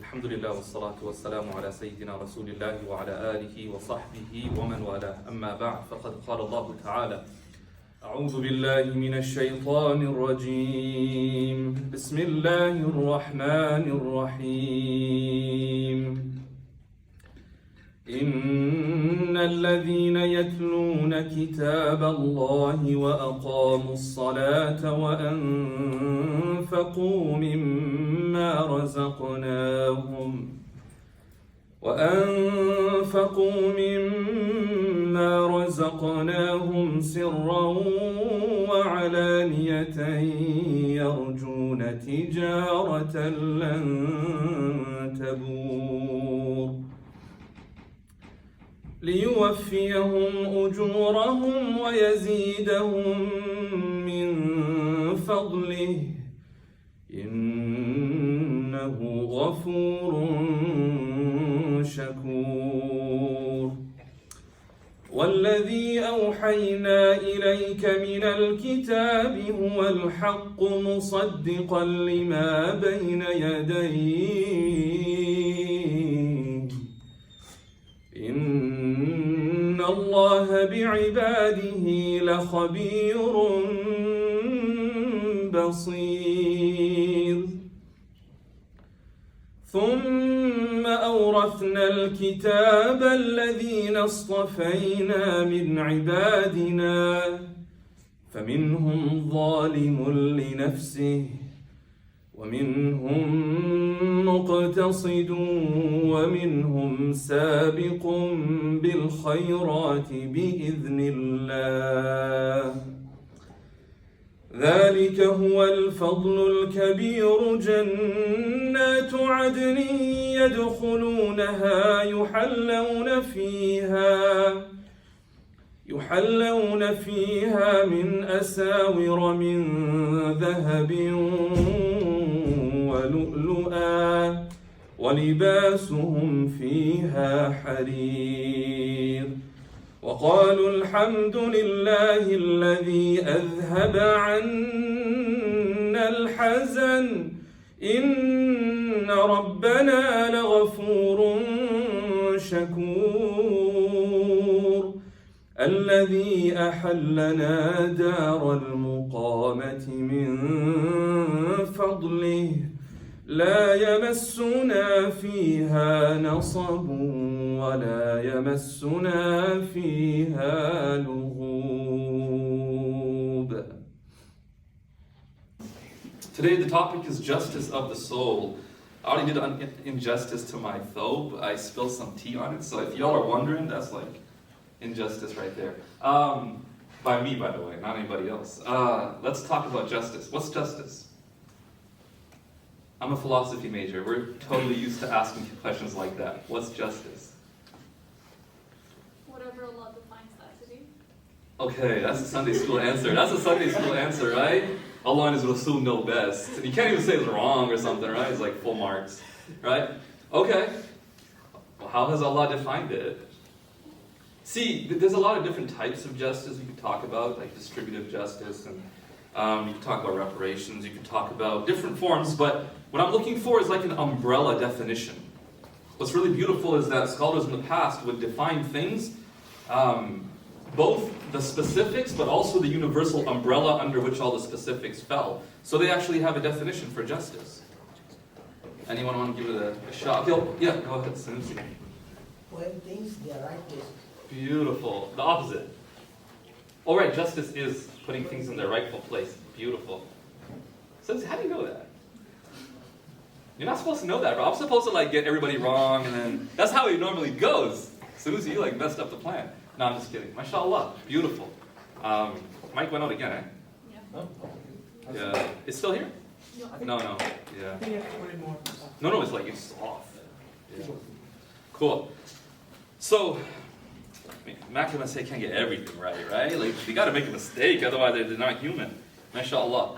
الحمد لله والصلاة والسلام على سيدنا رسول الله وعلى آله وصحبه ومن والاه أما بعد فقد قال الله تعالى أعوذ بالله من الشيطان الرجيم بسم الله الرحمن الرحيم إن الذين يتلون كتاب الله وأقاموا الصلاة وأنفقوا مما رزقناهم سرا وعلانية يرجون تجارة لن تبور ليوفيهم أجورهم ويزيدهم من فضله إنه غفور شكور والذي أوحينا إليك من الكتاب هو الحق مصدقا لما بين يديه إن الله بعباده لخبير بصير ثم أورثنا الكتاب الذين اصطفينا من عبادنا فمنهم ظالم لنفسه ومنهم مقتصد ومنهم سابق بالخيرات بإذن الله ذلك هو الفضل الكبير جنات عدن يدخلونها يحلون فيها من أساور من ذهب ولؤلؤا ولباسهم فيها حرير وقالوا الحمد لله الذي أذهب عنا الحزن إن ربنا لغفور شكور الذي أحلنا دار المقامة من فضله لا يمسنا فيها نصب ولا يمسنا فيها لغوب. Today the topic is justice of the soul. I already did injustice to my thobe. I spilled some tea on it, so if y'all are wondering, that's like injustice right there. By me, by the way, not anybody else. Let's talk about justice. What's justice? I'm a philosophy major. We're totally used to asking questions like that. What's justice? Whatever Allah defines that to be. Okay, that's a Sunday school answer. That's a Sunday school answer, right? Allah and His Rasul know best. And you can't even say it's wrong or something, right? It's like full marks, right? Okay. Well, how has Allah defined it? See, there's a lot of different types of justice we could talk about, like distributive justice, and you can talk about reparations, you can talk about different forms, but what I'm looking for is like an umbrella definition. What's really beautiful is that scholars in the past would define things, both the specifics, but also the universal umbrella under which all the specifics fell. So they actually have a definition for justice. Anyone want to give it a shot? Yeah, go ahead, Sunusi. When things get right place. Beautiful. The opposite. All right, justice is putting things in their rightful place. Beautiful. So how do you know that? You're not supposed to know that, bro. I'm supposed to like get everybody wrong, and then that's how it normally goes. Sunusi, you like messed up the plan. No, I'm just kidding. MashaAllah. Beautiful. Mike went out again, eh? Yeah. Yeah. It's still here? No. Yeah. No, it's like it's off. Yeah. Cool. So, McMaster can't get everything right? Like, you gotta make a mistake, otherwise they're not human. MashaAllah.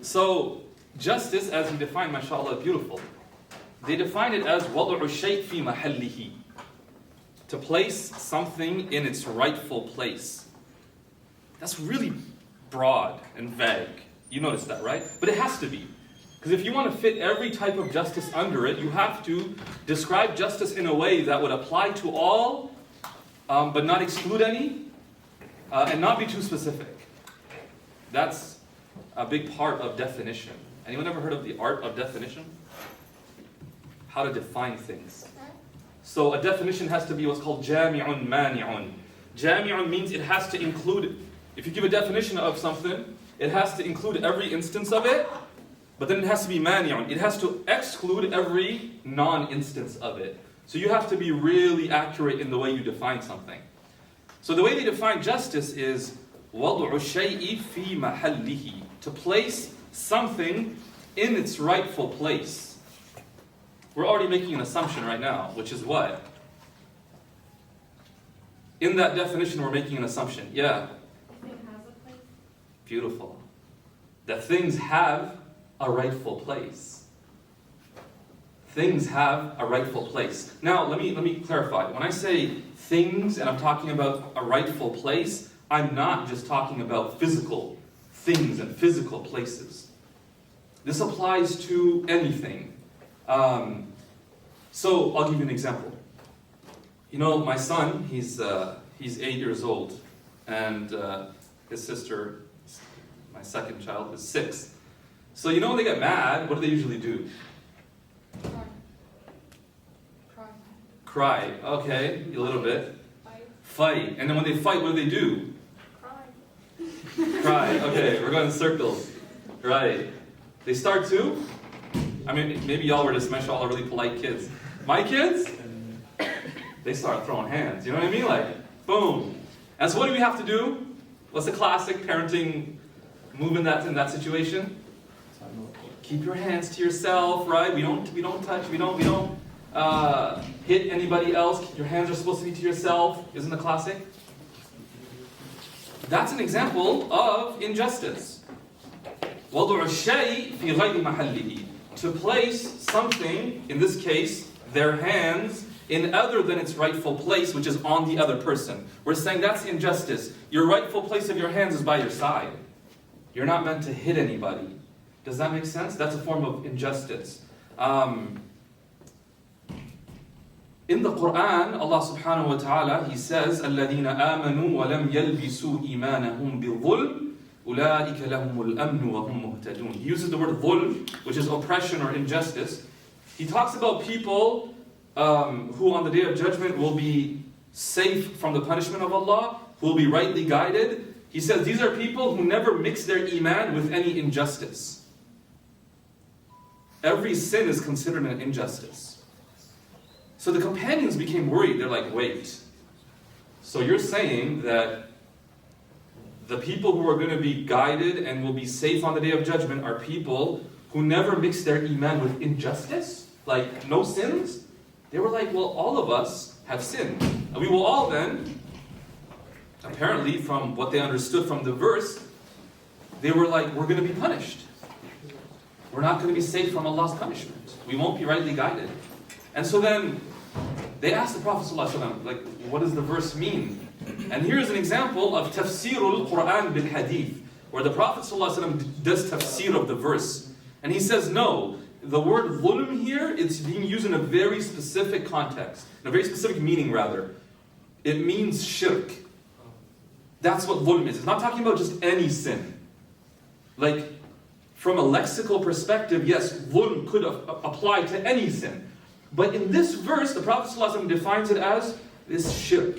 So, justice, as you define, MashaAllah, beautiful. They define it as وَضْعُ الشَّيْء فِي مَحَلِّهِ, to place something in its rightful place. That's really broad and vague. You notice that, right? But it has to be. Because if you want to fit every type of justice under it, you have to describe justice in a way that would apply to all, but not exclude any, and not be too specific. That's a big part of definition. Anyone ever heard of the art of definition? How to define things. So a definition has to be what's called jami'un mani'un. Jami'un means it has to include, if you give a definition of something, it has to include every instance of it, but then it has to be mani'un. It has to exclude every non-instance of it. So you have to be really accurate in the way you define something. So the way they define justice is وَضْعُ الشَّيْءِ فِي مَحَلِّهِ, to place something in its rightful place. We're already making an assumption right now, which is what? In that definition, we're making an assumption. Yeah. If it has a place. Beautiful. That things have a rightful place. Things have a rightful place. Now, let me clarify. When I say things and I'm talking about a rightful place, I'm not just talking about physical things and physical places. This applies to anything. So I'll give you an example. You know, my son, he's 8 years old, and his sister, my second child, is 6. So you know when they get mad, what do they usually do? Cry. Okay, a little bit. Fight. And then when they fight, what do they do? Cry. Okay, we're going in circles. Right. They start to? I mean, maybe y'all were just all are really polite kids. My kids? They start throwing hands. You know what I mean? Like, boom. And so what do we have to do? What's the classic parenting move in that situation? Keep your hands to yourself, right? We don't touch, we don't hit anybody else. Your hands are supposed to be to yourself. Isn't the classic? That's an example of injustice. وَضُعُ الشَّيْءِ فِي غَيْرِ مَحَلِّهِ, to place something, in this case, their hands, in other than its rightful place, which is on the other person. We're saying that's injustice. Your rightful place of your hands is by your side. You're not meant to hit anybody. Does that make sense? That's a form of injustice. In the Quran, Allah subhanahu wa ta'ala, He says, الَّذِينَ آمَنُوا وَلَمْ يَلْبِسُوا إِيمَانَهُمْ بِالظُّلْمِ أُولَٰئِكَ لَهُمُ الْأَمْنُ وَهُمْ مُهْتَدُونَ. He uses the word ظُلْم, which is oppression or injustice. He talks about people who on the Day of Judgment will be safe from the punishment of Allah, who will be rightly guided. He says these are people who never mix their iman with any injustice. Every sin is considered an injustice. So the companions became worried. They're like, wait, so you're saying that the people who are going to be guided and will be safe on the Day of Judgment are people who never mix their iman with injustice? Like, no sins? They were like, well, all of us have sinned. And we will all then, apparently from what they understood from the verse, they were like, we're going to be punished. We're not going to be safe from Allah's punishment. We won't be rightly guided. And so then, they asked the Prophet ﷺ, like, what does the verse mean? And here's an example of tafsirul Qur'an bil hadith, where the Prophet ﷺ does tafsir of the verse. And he says, no, the word dhulm here, it's being used in a very specific context, in a very specific meaning rather. It means shirk. That's what dhulm is. It's not talking about just any sin. Like, from a lexical perspective, yes, dhulm could apply to any sin. But in this verse, the Prophet ﷺ defines it as this shirk.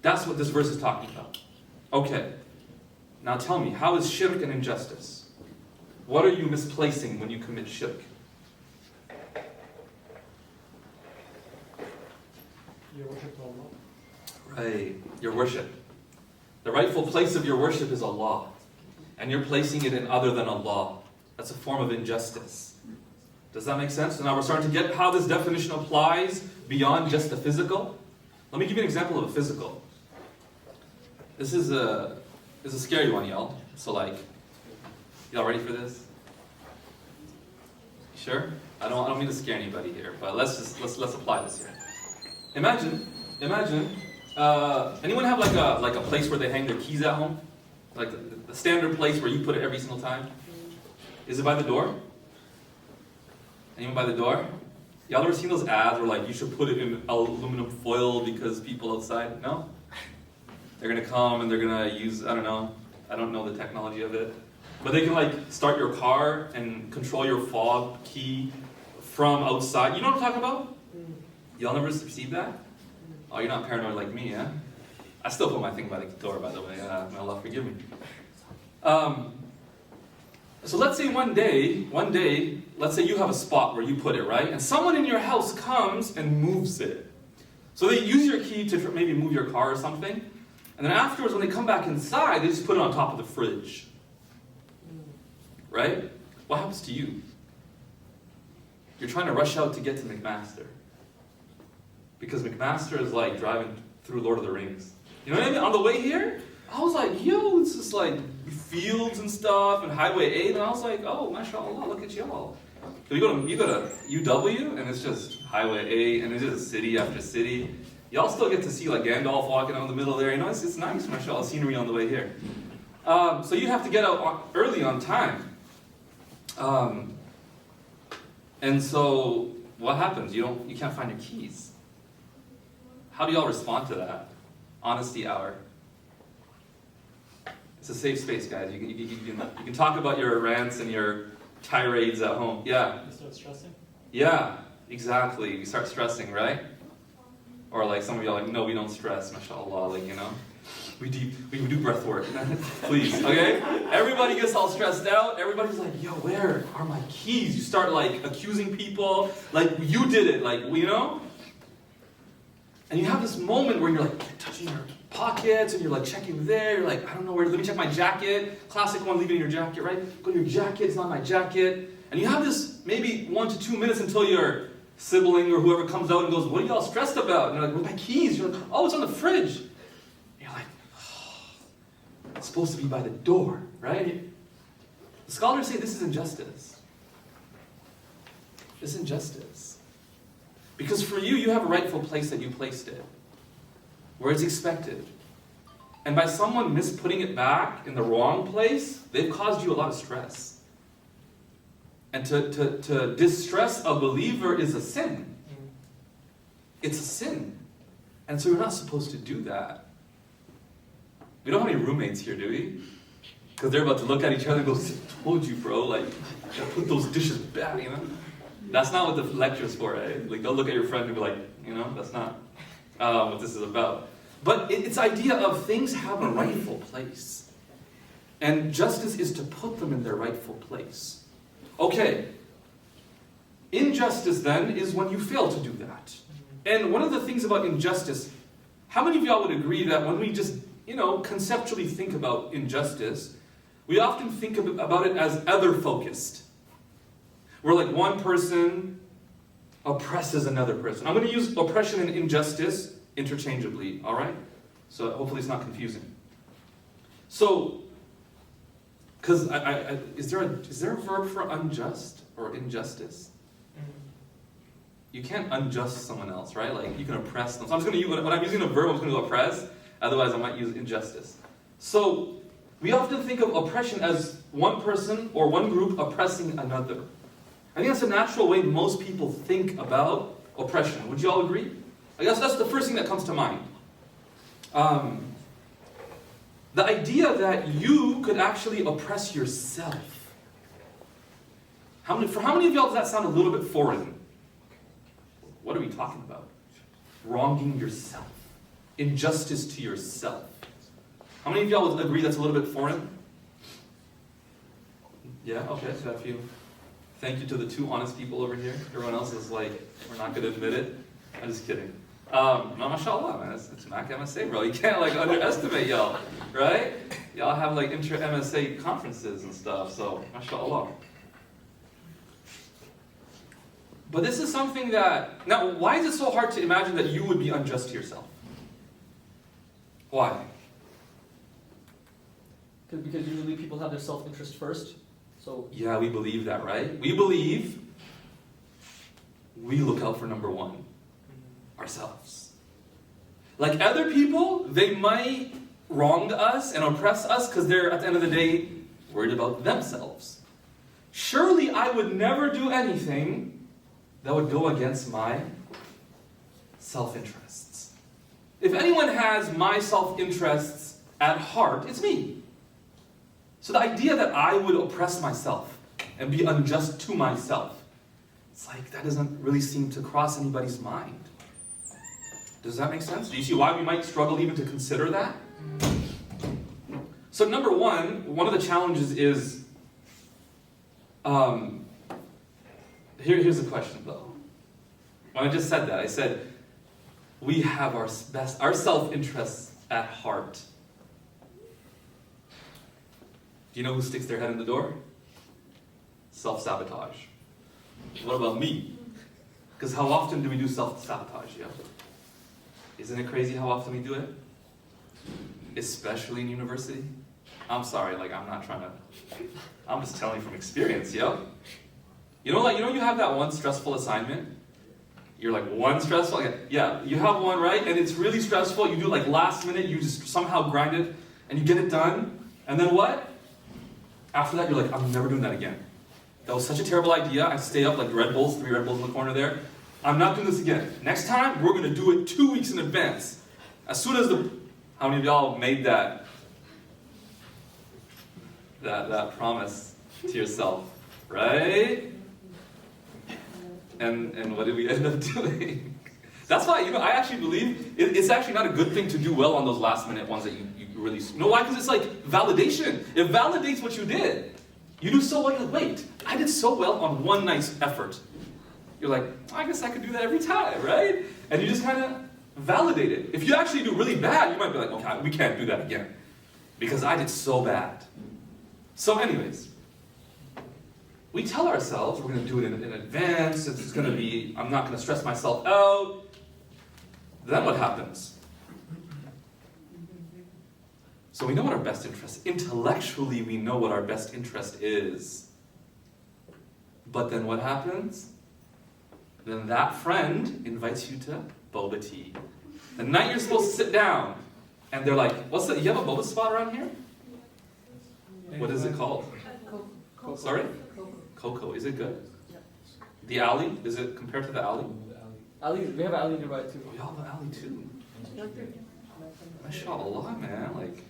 That's what this verse is talking about. Okay, now tell me, how is shirk an injustice? What are you misplacing when you commit shirk? Your worship to Allah. Right, your worship. The rightful place of your worship is Allah. And you're placing it in other than Allah. That's a form of injustice. Does that make sense? So now we're starting to get how this definition applies beyond just the physical. Let me give you an example of a physical. This is a scary one, y'all. So like, y'all ready for this? Sure? I don't mean to scare anybody here, but let's apply this here. Imagine, anyone have like a place where they hang their keys at home? Like the standard place where you put it every single time? Is it by the door? Anyone by the door? Y'all ever seen those ads where like you should put it in aluminum foil because people outside? No? They're gonna come and they're gonna use, I don't know the technology of it. But they can like start your car and control your fob key from outside. You know what I'm talking about? Y'all never received that? Oh, you're not paranoid like me, huh? I still put my thing by the door, by the way. May Allah forgive me. So let's say one day, let's say you have a spot where you put it, right? And someone in your house comes and moves it. So they use your key to maybe move your car or something. And then afterwards, when they come back inside, they just put it on top of the fridge. Right? What happens to you? You're trying to rush out to get to McMaster. Because McMaster is like driving through Lord of the Rings. You know what I mean? On the way here, I was like, yo, it's just like fields and stuff and Highway 8. And I was like, oh, mashallah, look at y'all. So you go to UW and it's just Highway 8 and it's just city after city. Y'all still get to see like Gandalf walking out in the middle there. You know, it's nice, mashallah, scenery on the way here. So you have to get out early on time. And so what happens? You can't find your keys. How do y'all respond to that? Honesty hour. It's a safe space, guys. You can talk about your rants and your tirades at home. Yeah. You start stressing? Yeah, exactly. You start stressing, right? Or like some of y'all are like, no, we don't stress, mashallah, like, you know. We do breath work. Please, okay? Everybody gets all stressed out. Everybody's like, yo, where are my keys? You start like accusing people, like you did it, like, you know? And you have this moment where you're like touching your pockets and you're like checking there. You're like, I don't know where, let me check my jacket. Classic one, leave it in your jacket, right? Go to your jacket, it's not my jacket. And you have this maybe 1 to 2 minutes until your sibling or whoever comes out and goes, what are y'all stressed about? And you're like, where's my keys? You're like, oh, it's on the fridge. And you're like, oh, it's supposed to be by the door, right? The scholars say this is injustice. This is injustice. Because for you, you have a rightful place that you placed it, where it's expected. And by someone misputting it back in the wrong place, they've caused you a lot of stress. And to distress a believer is a sin. It's a sin. And so you're not supposed to do that. We don't have any roommates here, do we? Because they're about to look at each other and go, I told you, bro, like, put those dishes back, you know? That's not what the lecture's for, eh? Like, don't look at your friend and be like, you know, that's not what this is about. But it's idea of things have a rightful place. And justice is to put them in their rightful place. Okay. Injustice, then, is when you fail to do that. And one of the things about injustice, how many of y'all would agree that when we just, conceptually think about injustice, we often think about it as other-focused? Where like one person oppresses another person. I'm going to use oppression and injustice interchangeably, all right? So hopefully it's not confusing. So, because is there a verb for unjust or injustice? You can't unjust someone else, right? Like you can oppress them. So I'm just going to use, when I'm using a verb, I'm just going to oppress. Otherwise, I might use injustice. So we often think of oppression as one person or one group oppressing another. I think that's a natural way most people think about oppression. Would you all agree? I guess that's the first thing that comes to mind. The idea that you could actually oppress yourself. For how many of y'all does that sound a little bit foreign? What are we talking about? Wronging yourself. Injustice to yourself. How many of y'all would agree that's a little bit foreign? Yeah, okay, so a few. Thank you to the two honest people over here. Everyone else is like, we're not going to admit it. I'm just kidding. No, mashallah, man. It's McMaster, bro. You can't like underestimate y'all, right? Y'all have like intra-MSA conferences and stuff, so mashallah. But this is something that, now why is it so hard to imagine that you would be unjust to yourself? Why? Because usually people have their self-interest first. So yeah, we believe that, right? We believe we look out for number one, ourselves. Like other people, they might wrong us and oppress us because they're, at the end of the day, worried about themselves. Surely I would never do anything that would go against my self-interests. If anyone has my self-interests at heart, it's me. So the idea that I would oppress myself and be unjust to myself, it's like that doesn't really seem to cross anybody's mind. Does that make sense? Do you see why we might struggle even to consider that? So number one of the challenges is, here's the question though. When I just said that, I said, we have our self-interests at heart. Do you know who sticks their head in the door? Self-sabotage. What about me? Because how often do we do self-sabotage? Yeah? Isn't it crazy how often we do it? Especially in university. I'm sorry, like I'm not trying to, I'm just telling you from experience, yo. You know, you have that one stressful assignment? You're like, one stressful? Yeah, you have one, right? And it's really stressful. You do it like last minute, you just somehow grind it, and you get it done. And then what? After that, you're like, I'm never doing that again. That was such a terrible idea. I stay up like 3 Red Bulls in the corner there. I'm not doing this again. Next time, we're going to do it 2 weeks in advance. As soon as how many of y'all made that promise to yourself, right? And what did we end up doing? That's why, I actually believe it's actually not a good thing to do well on those last minute ones that you really... You know why? Because it's like validation. It validates what you did. You do so well, you're like, wait, I did so well on one nice effort. You're like, I guess I could do that every time, right? And you just kind of validate it. If you actually do really bad, you might be like, okay, we can't do that again. Because I did so bad. So anyways, we tell ourselves we're going to do it in advance, it's going to be, I'm not going to stress myself out. Then what happens? So we know what our best interest, intellectually we know what our best interest is. But then what happens? Then that friend invites you to boba tea. The night you're supposed to sit down, and they're like, what's that? You have a boba spot around here? What is it called? Cocoa. Sorry? Cocoa. Is it good? The alley? Is it compared to the alley? Ali, we have an alley nearby too. Oh, y'all have an alley too. MashaAllah, man. Like,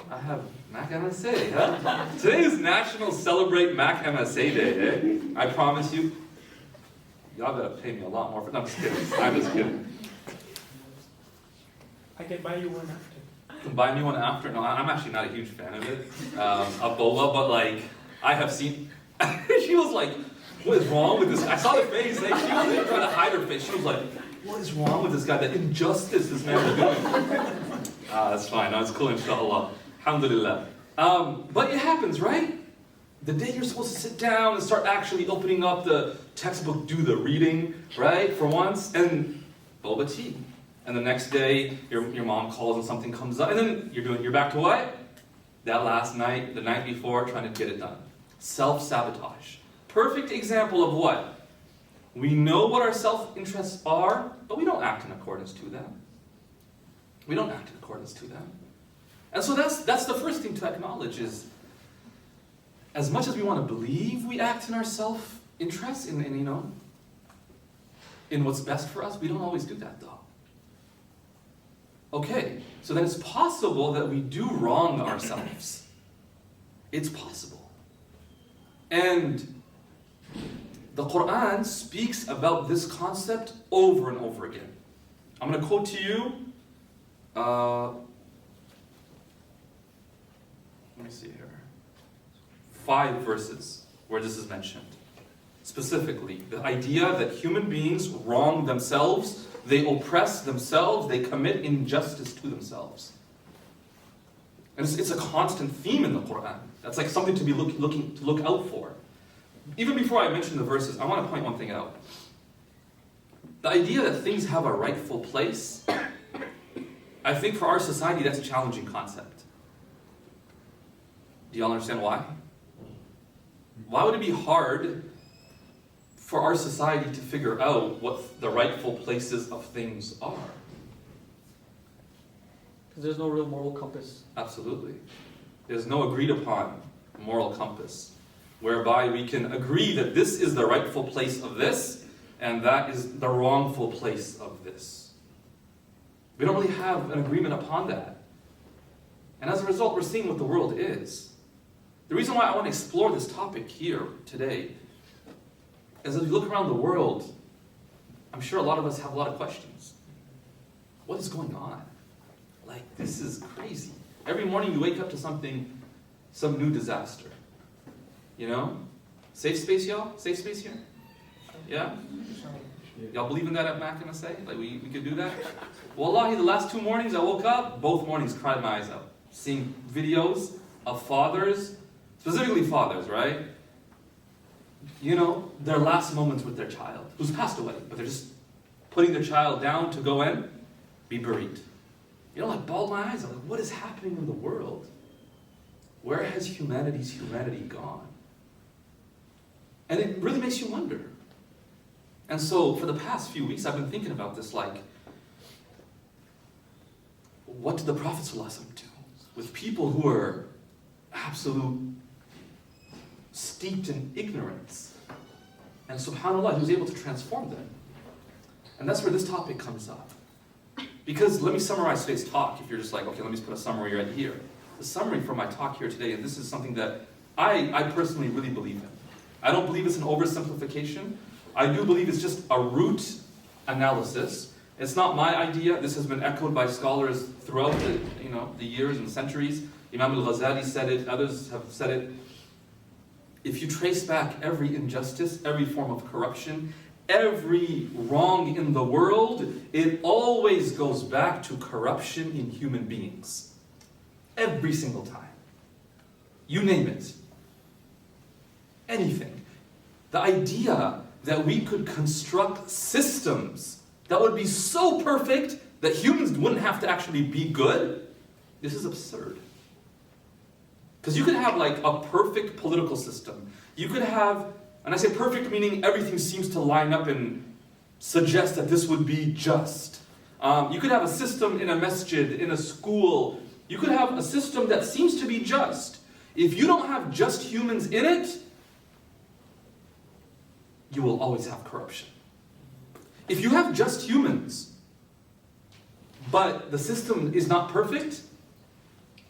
I have Mac MSA, huh? Today is National Celebrate Mac MSA Day, eh? I promise you, y'all gotta pay me a lot more for. No, I'm just kidding. I'm just kidding. I can buy you one after. You can buy me one after. No, I'm actually not a huge fan of it, of boba, but like, I have seen. She was like, what is wrong with this? I saw the face. Like, she wasn't trying to hide her face. She was like, what is wrong with this guy? The injustice this man is doing. That's fine. No, it's cool, inshallah. Alhamdulillah. But it happens, right? The day you're supposed to sit down and start actually opening up the textbook, do the reading, right, for once, and boba tea. And the next day, your mom calls and something comes up, and then you're back to what? That last night, the night before, trying to get it done. Self-sabotage. Perfect example of what? We know what our self-interests are, but we don't act in accordance to them. We don't act in accordance to them. And so that's the first thing to acknowledge is, as much as we want to believe we act in our self-interest, in what's best for us, we don't always do that though. Okay, so then it's possible that we do wrong ourselves. It's possible. And the Quran speaks about this concept over and over again. I'm going to quote to you, let me see here, 5 verses where this is mentioned. Specifically, the idea that human beings wrong themselves, they oppress themselves, they commit injustice to themselves. And it's a constant theme in the Quran. That's like something to be look out for. Even before I mention the verses, I want to point one thing out. The idea that things have a rightful place, I think for our society that's a challenging concept. Do y'all understand why? Why would it be hard for our society to figure out what the rightful places of things are? Because there's no real moral compass. Absolutely. There's no agreed upon moral compass whereby we can agree that this is the rightful place of this, And that is the wrongful place of this. We don't really have an agreement upon that. And as a result, we're seeing what the world is. The reason why I want to explore this topic here today is as we look around the world, I'm sure a lot of us have a lot of questions. What is going on? Like, this is crazy. Every morning you wake up to something, some new disaster. You know? Safe space, y'all? Safe space here? Yeah? Y'all believe in that at McMaster? Like, we could do that? Wallahi, the last 2 mornings I woke up, both mornings cried my eyes out. Seeing videos of fathers, specifically fathers, right? You know, their last moments with their child, who's passed away, but they're just putting their child down to go in, be buried. You know, like, bawled my eyes out. Like, what is happening in the world? Where has humanity's humanity gone? And it really makes you wonder. And so, for the past few weeks, I've been thinking about this, like, what did the Prophet ﷺ do with people who are absolute steeped in ignorance? And subhanAllah, he was able to transform them. And that's where this topic comes up. Because let me summarize today's talk, if you're just like, okay, let me just put a summary right here. The summary for my talk here today, and this is something that I personally really believe in. I don't believe it's an oversimplification. I do believe it's just a root analysis. It's not my idea. This has been echoed by scholars throughout the years and centuries. Imam al-Ghazali said it, others have said it. If you trace back every injustice, every form of corruption, every wrong in the world, it always goes back to corruption in human beings. Every single time. You name it. Anything. The idea that we could construct systems that would be so perfect that humans wouldn't have to actually be good, this is absurd. Because you could have like a perfect political system. You could have, and I say perfect meaning everything seems to line up and suggest that this would be just. You could have a system in a masjid, in a school. You could have a system that seems to be just. If you don't have just humans in it, you will always have corruption. If you have just humans, but the system is not perfect,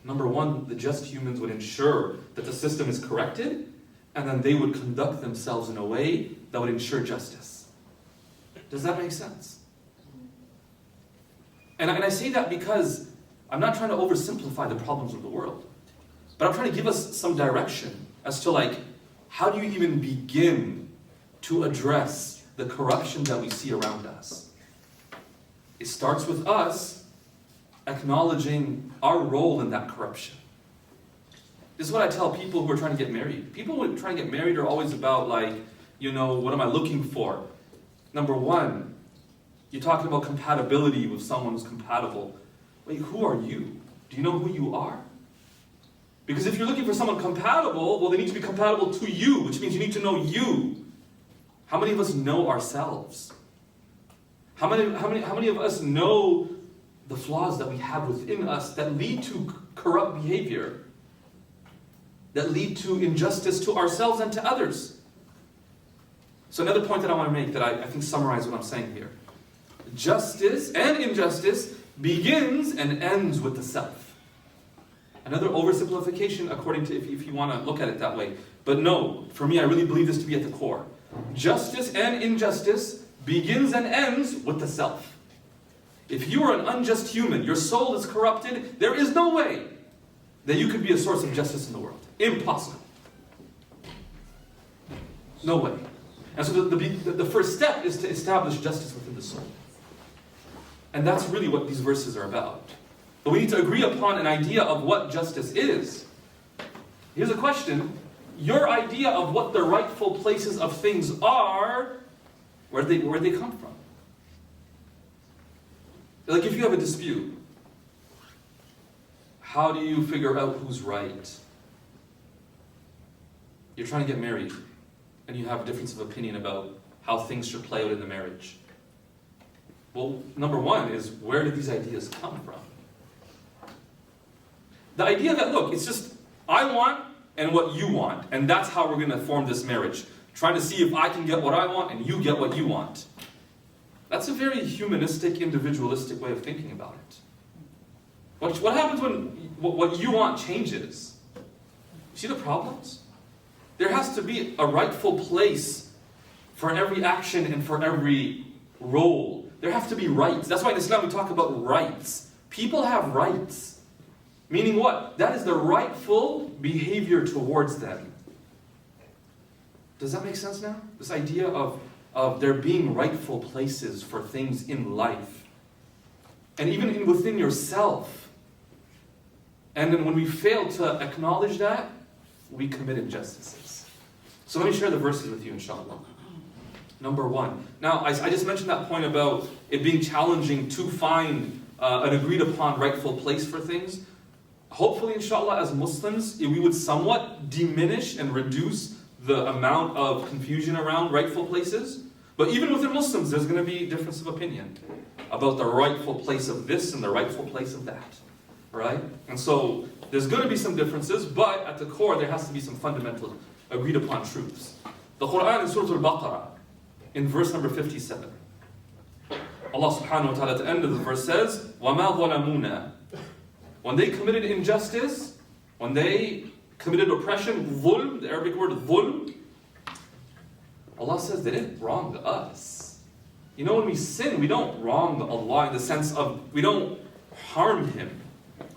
number one, the just humans would ensure that the system is corrected, and then they would conduct themselves in a way that would ensure justice. Does that make sense? And I say that because I'm not trying to oversimplify the problems of the world, but I'm trying to give us some direction as to like, how do you even begin to address the corruption that we see around us? It starts with us acknowledging our role in that corruption. This is what I tell people who are trying to get married. People who are trying to get married are always about like, what am I looking for? Number one, you're talking about compatibility with someone who's compatible. Wait, who are you? Do you know who you are? Because if you're looking for someone compatible, well, they need to be compatible to you, which means you need to know you. How many of us know ourselves? How many of us know the flaws that we have within us that lead to corrupt behavior, that lead to injustice to ourselves and to others? So another point that I want to make that I think summarizes what I'm saying here. Justice and injustice begins and ends with the self. Another oversimplification according to if you want to look at it that way. But no, for me I really believe this to be at the core. Justice and injustice begins and ends with the self. If you are an unjust human, your soul is corrupted, there is no way that you could be a source of justice in the world. Impossible. No way. And so the first step is to establish justice within the soul. And that's really what these verses are about. But we need to agree upon an idea of what justice is. Here's a question. Your idea of what the rightful places of things are, where they come from. Like if you have a dispute, how do you figure out who's right? You're trying to get married, and you have a difference of opinion about how things should play out in the marriage. Well, number one is, where did these ideas come from? The idea that, look, it's just, I want and what you want, and that's how we're going to form this marriage. trying to see if I can get what I want and you get what you want. That's a very humanistic, individualistic way of thinking about it. What happens when what you want changes? See the problems? There has to be a rightful place for every action and for every role. There have to be rights. That's why in Islam we talk about rights. People have rights. Meaning what? That is the rightful behavior towards them. Does that make sense now? This idea of there being rightful places for things in life. And even within yourself. And then when we fail to acknowledge that, we commit injustices. So let me share the verses with you, inshallah. Number 1. Now, I just mentioned that point about it being challenging to find an agreed upon rightful place for things. Hopefully, inshallah, as Muslims, we would somewhat diminish and reduce the amount of confusion around rightful places. But even within Muslims, there's going to be difference of opinion about the rightful place of this and the rightful place of that. Right? And so, there's going to be some differences, but at the core, there has to be some fundamental agreed upon truths. The Qur'an in Surah Al-Baqarah, in verse number 57. Allah subhanahu wa ta'ala at the end of the verse says, وَمَا ظَلَمُونَا. When they committed injustice, when they committed oppression, dhulm, the Arabic word dhulm, Allah says they didn't wrong us. You know, when we sin, we don't wrong Allah in the sense of, we don't harm Him.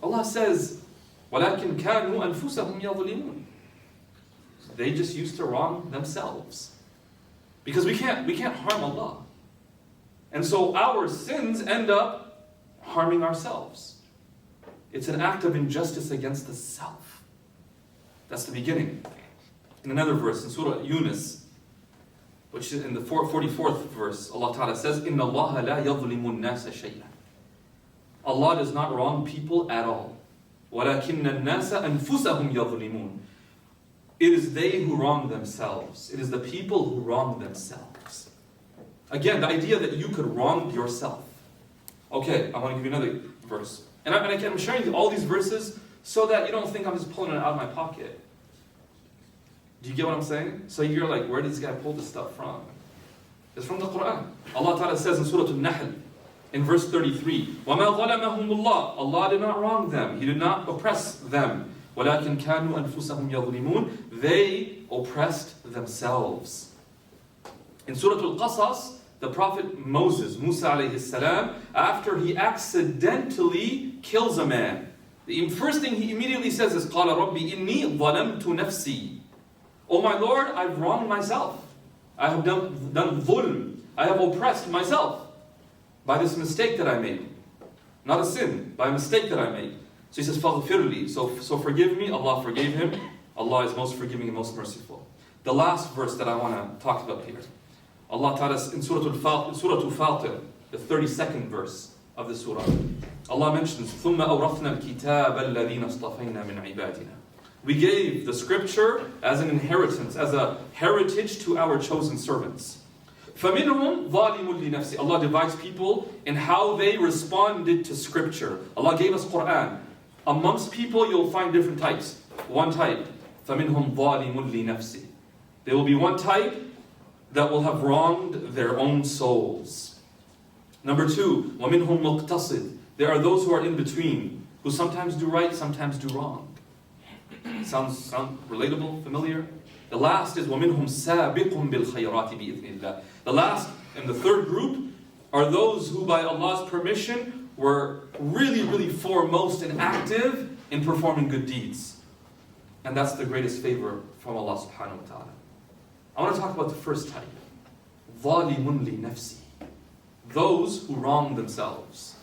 Allah says, وَلَكِنْ كَانُوا أَنفُسَهُمْ يَظْلِمُونَ. They just used to wrong themselves. Because we can't harm Allah. And so our sins end up harming ourselves. It's an act of injustice against the self. That's the beginning. In another verse, in Surah Yunus, which is in the 44th verse, Allah Ta'ala says, إِنَّ اللَّهَ لَا يَظْلِمُ النَّاسَ شَيْئًا. Allah does not wrong people at all. وَلَكِنَّ النَّاسَ أَنفُسَهُمْ يَظْلِمُونَ. It is they who wrong themselves. It is the people who wrong themselves. Again, the idea that you could wrong yourself. Okay, I want to give you another verse. And I'm sharing all these verses so that you don't think I'm just pulling it out of my pocket. Do you get what I'm saying? So you're like, where did this guy pull this stuff from? It's from the Qur'an. Allah Ta'ala says in Surah Al-Nahl, in verse 33, وَمَا ظَلَمَهُمُ اللَّهِ. Allah did not wrong them. He did not oppress them. وَلَكِنْ كَانُوا أَنفُسَهُمْ يَظْلِمُونَ. They oppressed themselves. In Surah Al-Qasas, the Prophet Moses, Musa alayhi salam, after he accidentally kills a man, the first thing he immediately says is, قَالَ رَبِّ إِنِّي ظَلَمْتُ نَفْسِي. Oh my Lord, I've wronged myself. I have done dhulm. I have oppressed myself by this mistake that I made. Not a sin, by a mistake that I made. So he says, فَغْفِرْ لِي. So forgive me. Allah forgave him. Allah is most forgiving and most merciful. The last verse that I want to talk about here. Allah Ta'ala in Surah Al-Fatir, the 32nd verse of the surah. Allah mentions, ثُمَّ أَوْرَثْنَا الْكِتَابَ الَّذِينَ اصْطَفَيْنَا مِنْ عِبَادِنَا. We gave the scripture as an inheritance, as a heritage to our chosen servants. فَمِنْهُمْ ظَالِمٌ لِنَفْسِ. Allah divides people in how they responded to scripture. Allah gave us Qur'an. Amongst people you'll find different types. One type, فَمِنْهُمْ ظَالِمٌ لِنَفْسِ. There will be one type that will have wronged their own souls. Number 2, وَمِنْهُمْ مُقْتَصِدٌ. There are those who are in between, who sometimes do right, sometimes do wrong. Sound relatable, familiar? The last is وَمِنْهُمْ سَابِقٌ بِالْخَيْرَاتِ بِإِذْنِ اللَّهِ. The last and the third group are those who by Allah's permission were really, really foremost and active in performing good deeds. And that's the greatest favor from Allah subhanahu wa ta'ala. I want to talk about the first type. ظَالِمٌ لِنَفْسِ. Those who wrong themselves.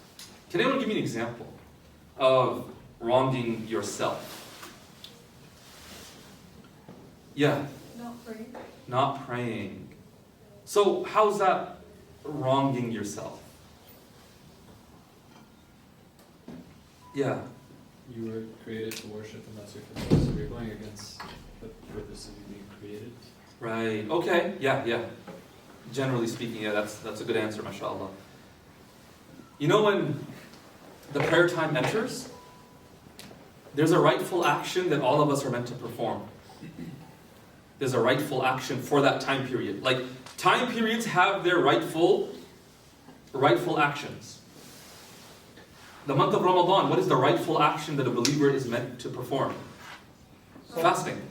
Can anyone give me an example of wronging yourself? Yeah. Not praying. Not praying. So how's that wronging yourself? Yeah. You were created to worship and that's your purpose, so you're going against the purpose of you being created. Right. Okay. Yeah. Generally speaking, yeah, that's a good answer, mashallah. You know when the prayer time enters, there's a rightful action that all of us are meant to perform. there's a rightful action for that time period. Like, time periods have their rightful actions. The month of Ramadan, what is the rightful action that a believer is meant to perform? Fasting.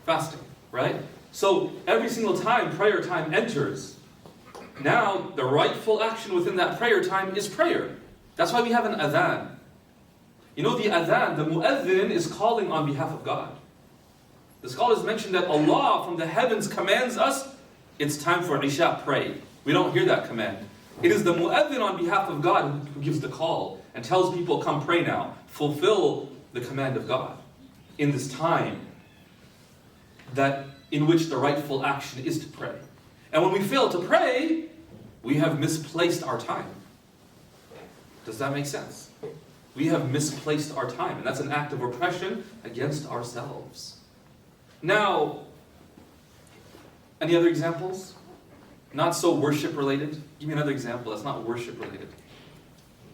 Fasting, right? So every single time prayer time enters, now the rightful action within that prayer time is prayer. That's why we have an adhan. You know, the adhan, the mu'adhin is calling on behalf of God. The scholars mention that Allah from the heavens commands us, it's time for Isha, pray. We don't hear that command. It is the mu'adhin on behalf of God who gives the call and tells people, come pray now. Fulfill the command of God in this time that in which the rightful action is to pray. And when we fail to pray, we have misplaced our time. Does that make sense? We have misplaced our time, and that's an act of oppression against ourselves. Now, any other examples? Not so worship related? Give me another example that's not worship related.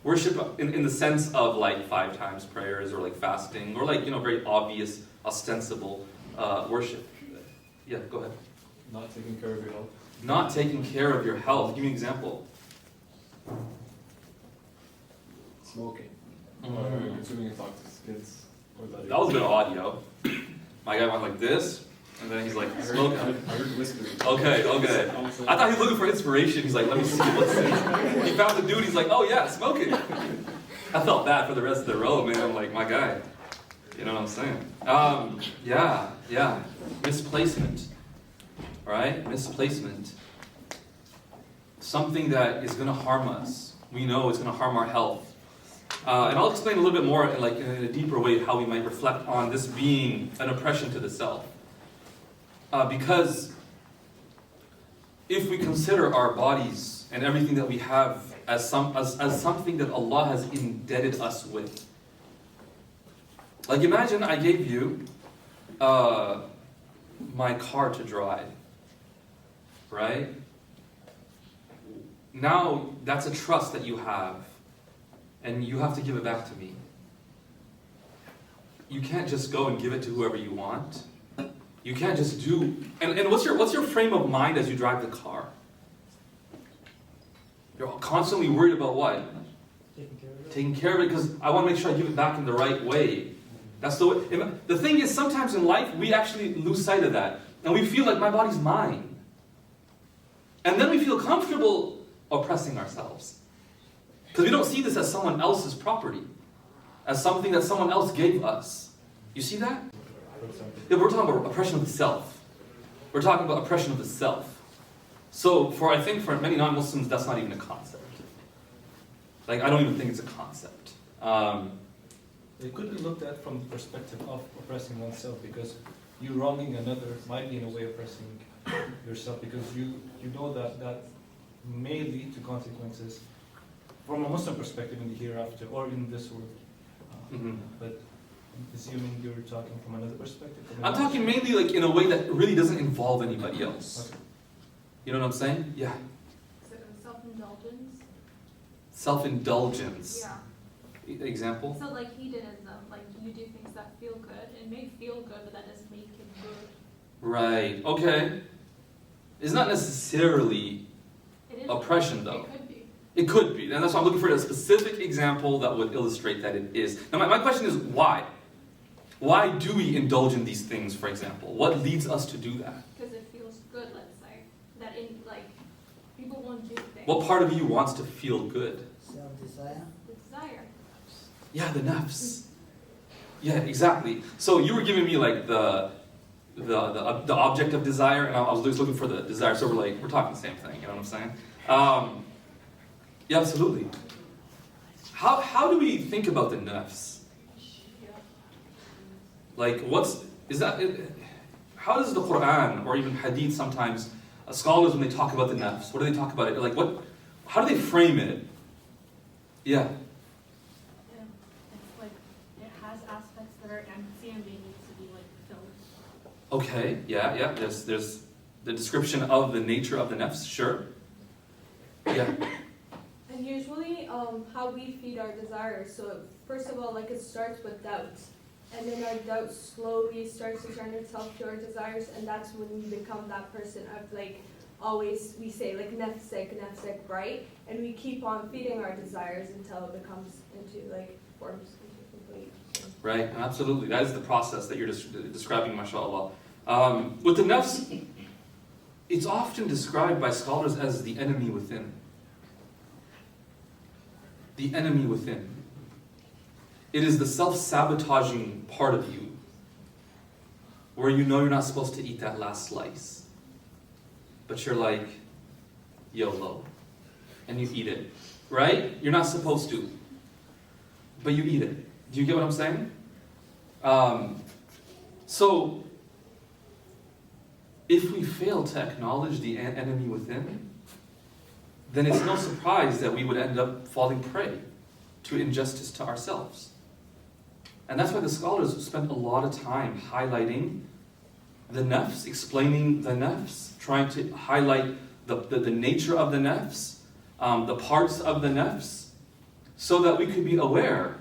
Worship in the sense of like 5 times prayers or like fasting or like, very obvious, ostensible worship. Yeah, go ahead. Not taking care of your health. Not taking care of your health. Give me an example. Smoking. Or consuming intoxicants. That was a bit of audio. My guy went like this, and then he's like, smoking. I heard whispering. Okay. I thought he was looking for inspiration. He's like, let me see what's this. He found the dude, he's like, oh yeah, smoking. I felt bad for the rest of the row, man. I'm like, my guy. You know what I'm saying? Yeah. Misplacement. Right? Misplacement. Something that is going to harm us. We know it's going to harm our health. And I'll explain a little bit more in a deeper way how we might reflect on this being an oppression to the self. Because if we consider our bodies and everything that we have as something that Allah has indebted us with. Like imagine I gave you my car to drive, right? Now that's a trust that you have, and you have to give it back to me. You can't just go and give it to whoever you want. You can't just do. And what's your frame of mind as you drive the car? You're constantly worried about what? Taking care of it, because I want to make sure I give it back in the right way. That's the way. The thing is, sometimes in life we actually lose sight of that, and we feel like my body's mine, and then we feel comfortable oppressing ourselves because we don't see this as someone else's property, as something that someone else gave us. You see that? Yeah, we're talking about oppression of the self. We're talking about oppression of the self. So, I think for many non-Muslims, that's not even a concept. Like, I don't even think it's a concept. It could be looked at from the perspective of oppressing oneself, because you wronging another might be in a way oppressing yourself, because you know that may lead to consequences from a Muslim perspective in the hereafter or in this world. But assuming you're talking from another perspective. I'm talking mainly like in a way that really doesn't involve anybody else. Okay. You know what I'm saying? Yeah. So self-indulgence? Self-indulgence. Yeah. Example? So like hedonism, like you do things that feel good. It may feel good, but that doesn't make it good. Right. Okay. It's not necessarily It is oppression, though. It could be. It could be. And that's why I'm looking for a specific example that would illustrate that it is. Now, my question is why? Why do we indulge in these things, for example? What leads us to do that? Because it feels good, let's say. That in like people won't do things. What part of you wants to feel good? Self-desire. The desire. Yeah, the nafs. Yeah, exactly. So you were giving me like the object of desire, and I was just looking for the desire. So we're talking the same thing. You know what I'm saying? Yeah, absolutely. How do we think about the nafs? Like, how does the Quran or even Hadith sometimes, scholars when they talk about the nafs, what do they talk about it? Like, how do they frame it? Yeah. It's like, it has aspects that are empty and they need to be like filled. Okay, yeah. There's the description of the nature of the nafs, sure. Yeah. And usually, how we feed our desires. So first of all, like it starts with doubt. and then our doubt slowly starts to turn itself to our desires, and that's when we become that person of like, always we say like nefsek, right? And we keep on feeding our desires until it becomes into like forms into complete. Right, absolutely. That is the process that you're describing, mashallah. With the nafs, it's often described by scholars as the enemy within. The enemy within. It is the self-sabotaging part of you where you know you're not supposed to eat that last slice. But you're like, YOLO. And you eat it. Right? You're not supposed to. But you eat it. Do you get what I'm saying? So, if we fail to acknowledge the enemy within, then it's no surprise that we would end up falling prey to injustice to ourselves. And that's why the scholars spend a lot of time highlighting the nafs, explaining the nafs, trying to highlight the nature of the nafs, the parts of the nafs, so that we could be aware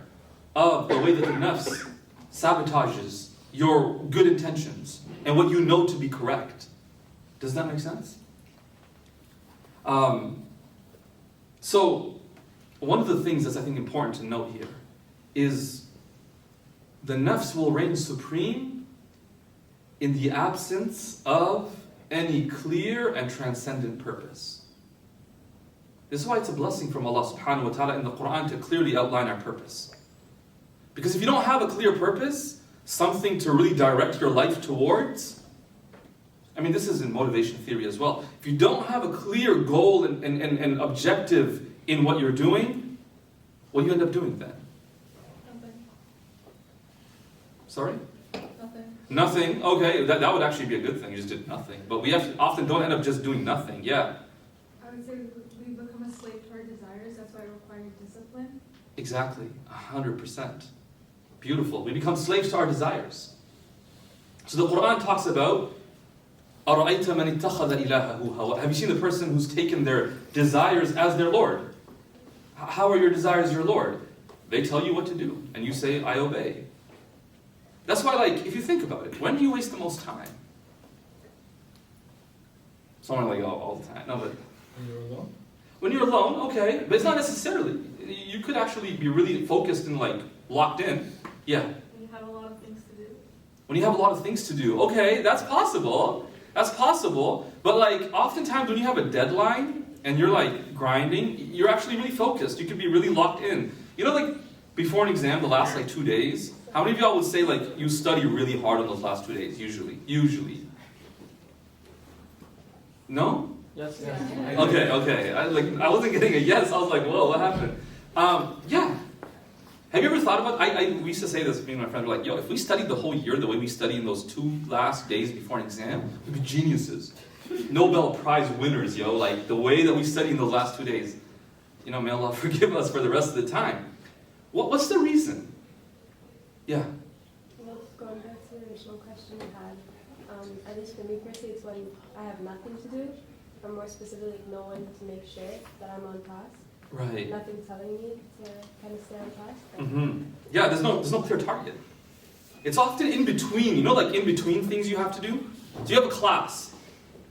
of the way that the nafs sabotages your good intentions and what you know to be correct. Does that make sense? So, one of the things that's I think important to note here is the nafs will reign supreme in the absence of any clear and transcendent purpose. This is why it's a blessing from Allah subhanahu wa ta'ala in the Qur'an to clearly outline our purpose. Because if you don't have a clear purpose, something to really direct your life towards, I mean, this is in motivation theory as well. If you don't have a clear goal and objective in what you're doing, what do you end up doing then? Nothing. Sorry? Nothing. Nothing? Okay, that would actually be a good thing. You just did nothing. But we often don't end up just doing nothing. Yeah. I would say we become a slave to our desires. That's why it requires discipline. Exactly. 100%. Beautiful. We become slaves to our desires. So the Quran talks about أَرَأَيْتَ مَنِ اتَّخَذَ إِلَهَهُ هَوَاهُ. Have you seen the person who's taken their desires as their Lord? How are your desires your Lord? They tell you what to do, and you say, I obey. That's why, like, if you think about it, when do you waste the most time? Someone like, all the time. No, but When you're alone? when you're alone, okay, but it's not necessarily. You could actually be really focused and like locked in. Yeah. When you have a lot of things to do. When you have a lot of things to do, okay, that's possible. That's possible. But like, oftentimes when you have a deadline and you're like grinding, you're actually really focused. You could be really locked in. You know, like before an exam, the last like 2 days, how many of y'all would say like you study really hard on those last 2 days? Usually. No? Yes. Okay. I wasn't getting a yes. I was like, whoa, what happened? Yeah. Have you ever thought about? We used to say this. Me and my friends were like, yo, if we studied the whole year the way we study in those 2 last days before an exam, we'd be geniuses, Nobel Prize winners, yo. Like the way that we study in those last 2 days. You know, may Allah forgive us for the rest of the time. What's the reason? Yeah. Well, going back to the original question you had, at least for me personally, it's when I have nothing to do, or more specifically, no one to make sure that I'm on task. Right. Nothing telling me to kind of stay on task. Mm-hmm. Yeah, there's no clear target. It's often in between, you know, like in between things you have to do. So you have a class.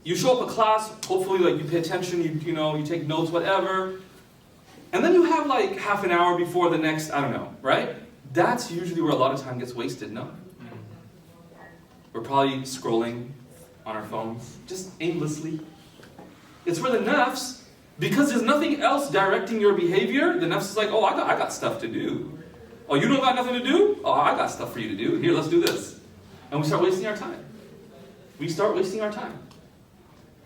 You show up a class, hopefully like you pay attention, you take notes, whatever. And then you have like half an hour before the next, I don't know, right? That's usually where a lot of time gets wasted, no? We're probably scrolling on our phones, just aimlessly. It's where the nafs, because there's nothing else directing your behavior, the nafs is like, oh, I got stuff to do. Oh, you don't got nothing to do? Oh, I got stuff for you to do. Here, let's do this. And we start wasting our time. We start wasting our time.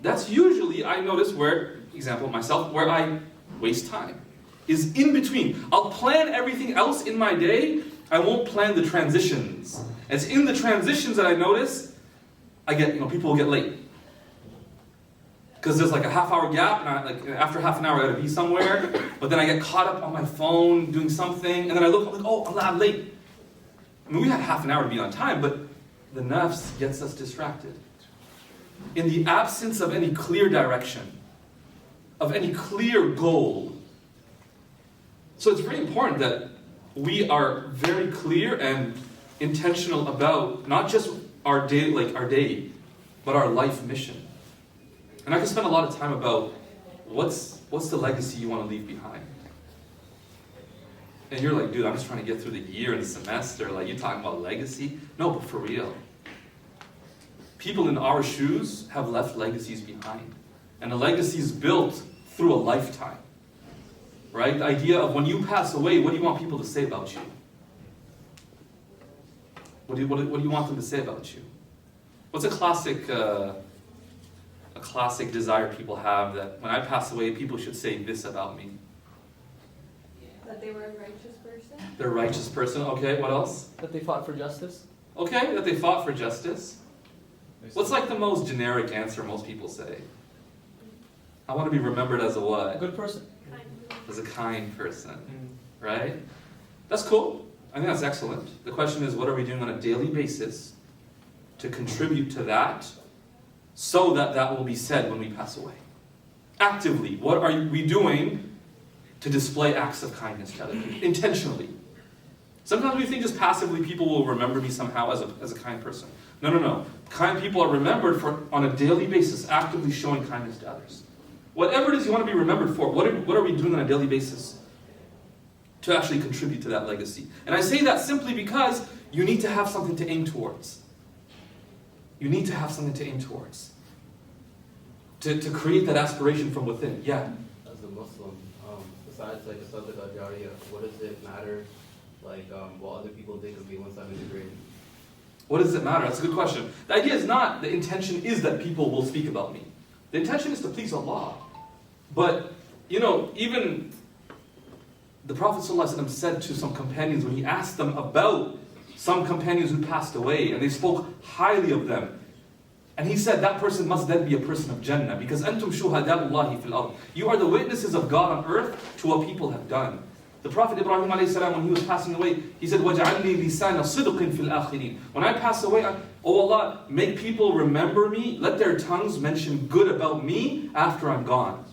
That's usually, I notice where, example myself, where I waste time. Is in between. I'll plan everything else in my day, I won't plan the transitions. It's in the transitions that I notice, people will get late. Because there's like a half-hour gap, and after half an hour I gotta be somewhere, but then I get caught up on my phone doing something, and then I look, I'm like, oh, I'm late. I mean, we had half an hour to be on time, but the nafs gets us distracted. In the absence of any clear direction, of any clear goal. So it's very important that we are very clear and intentional about not just our day, but our life mission. And I can spend a lot of time about what's the legacy you want to leave behind. And you're like, dude, I'm just trying to get through the year and the semester. Like, you talking about legacy? No, but for real. People in our shoes have left legacies behind. And the legacy is built through a lifetime. Right? The idea of when you pass away, what do you want people to say about you? What do you want them to say about you? What's a classic desire people have that when I pass away, people should say this about me? That they were a righteous person. They're a righteous person. Okay, what else? That they fought for justice. Okay, that they fought for justice. They What's still- like the most generic answer most people say? I want to be remembered as a A what? good person. As a kind person, right? That's cool. I think that's excellent. The question is, what are we doing on a daily basis to contribute to that so that that will be said when we pass away? Actively, what are we doing to display acts of kindness to other people? Intentionally. Sometimes we think just passively people will remember me somehow as a kind person. No. Kind people are remembered for on a daily basis, actively showing kindness to others. Whatever it is you want to be remembered for, what are we doing on a daily basis to actually contribute to that legacy? And I say that simply because you need to have something to aim towards. You need to have something to aim towards. To create that aspiration from within. Yeah. As a Muslim, besides like a sadaqah jariyah, what does it matter, what other people think of me once I'm in the grave? What does it matter? That's a good question. The idea is not, the intention is that people will speak about me. The intention is to please Allah. But, even the Prophet ﷺ said to some companions when he asked them about some companions who passed away, and they spoke highly of them. And he said that person must then be a person of Jannah, because أَنْتُمْ شُهَدَاءُ اللَّهِ فِي الْأَرْضِ. You are the witnesses of God on earth to what people have done. The Prophet Ibrahim ﷺ, when he was passing away, he said, وَجْعَلْنِي لِسَانَ صِدْقٍ فِي الْآخِرِينَ. When I pass away, oh Allah, make people remember me, let their tongues mention good about me after I'm gone.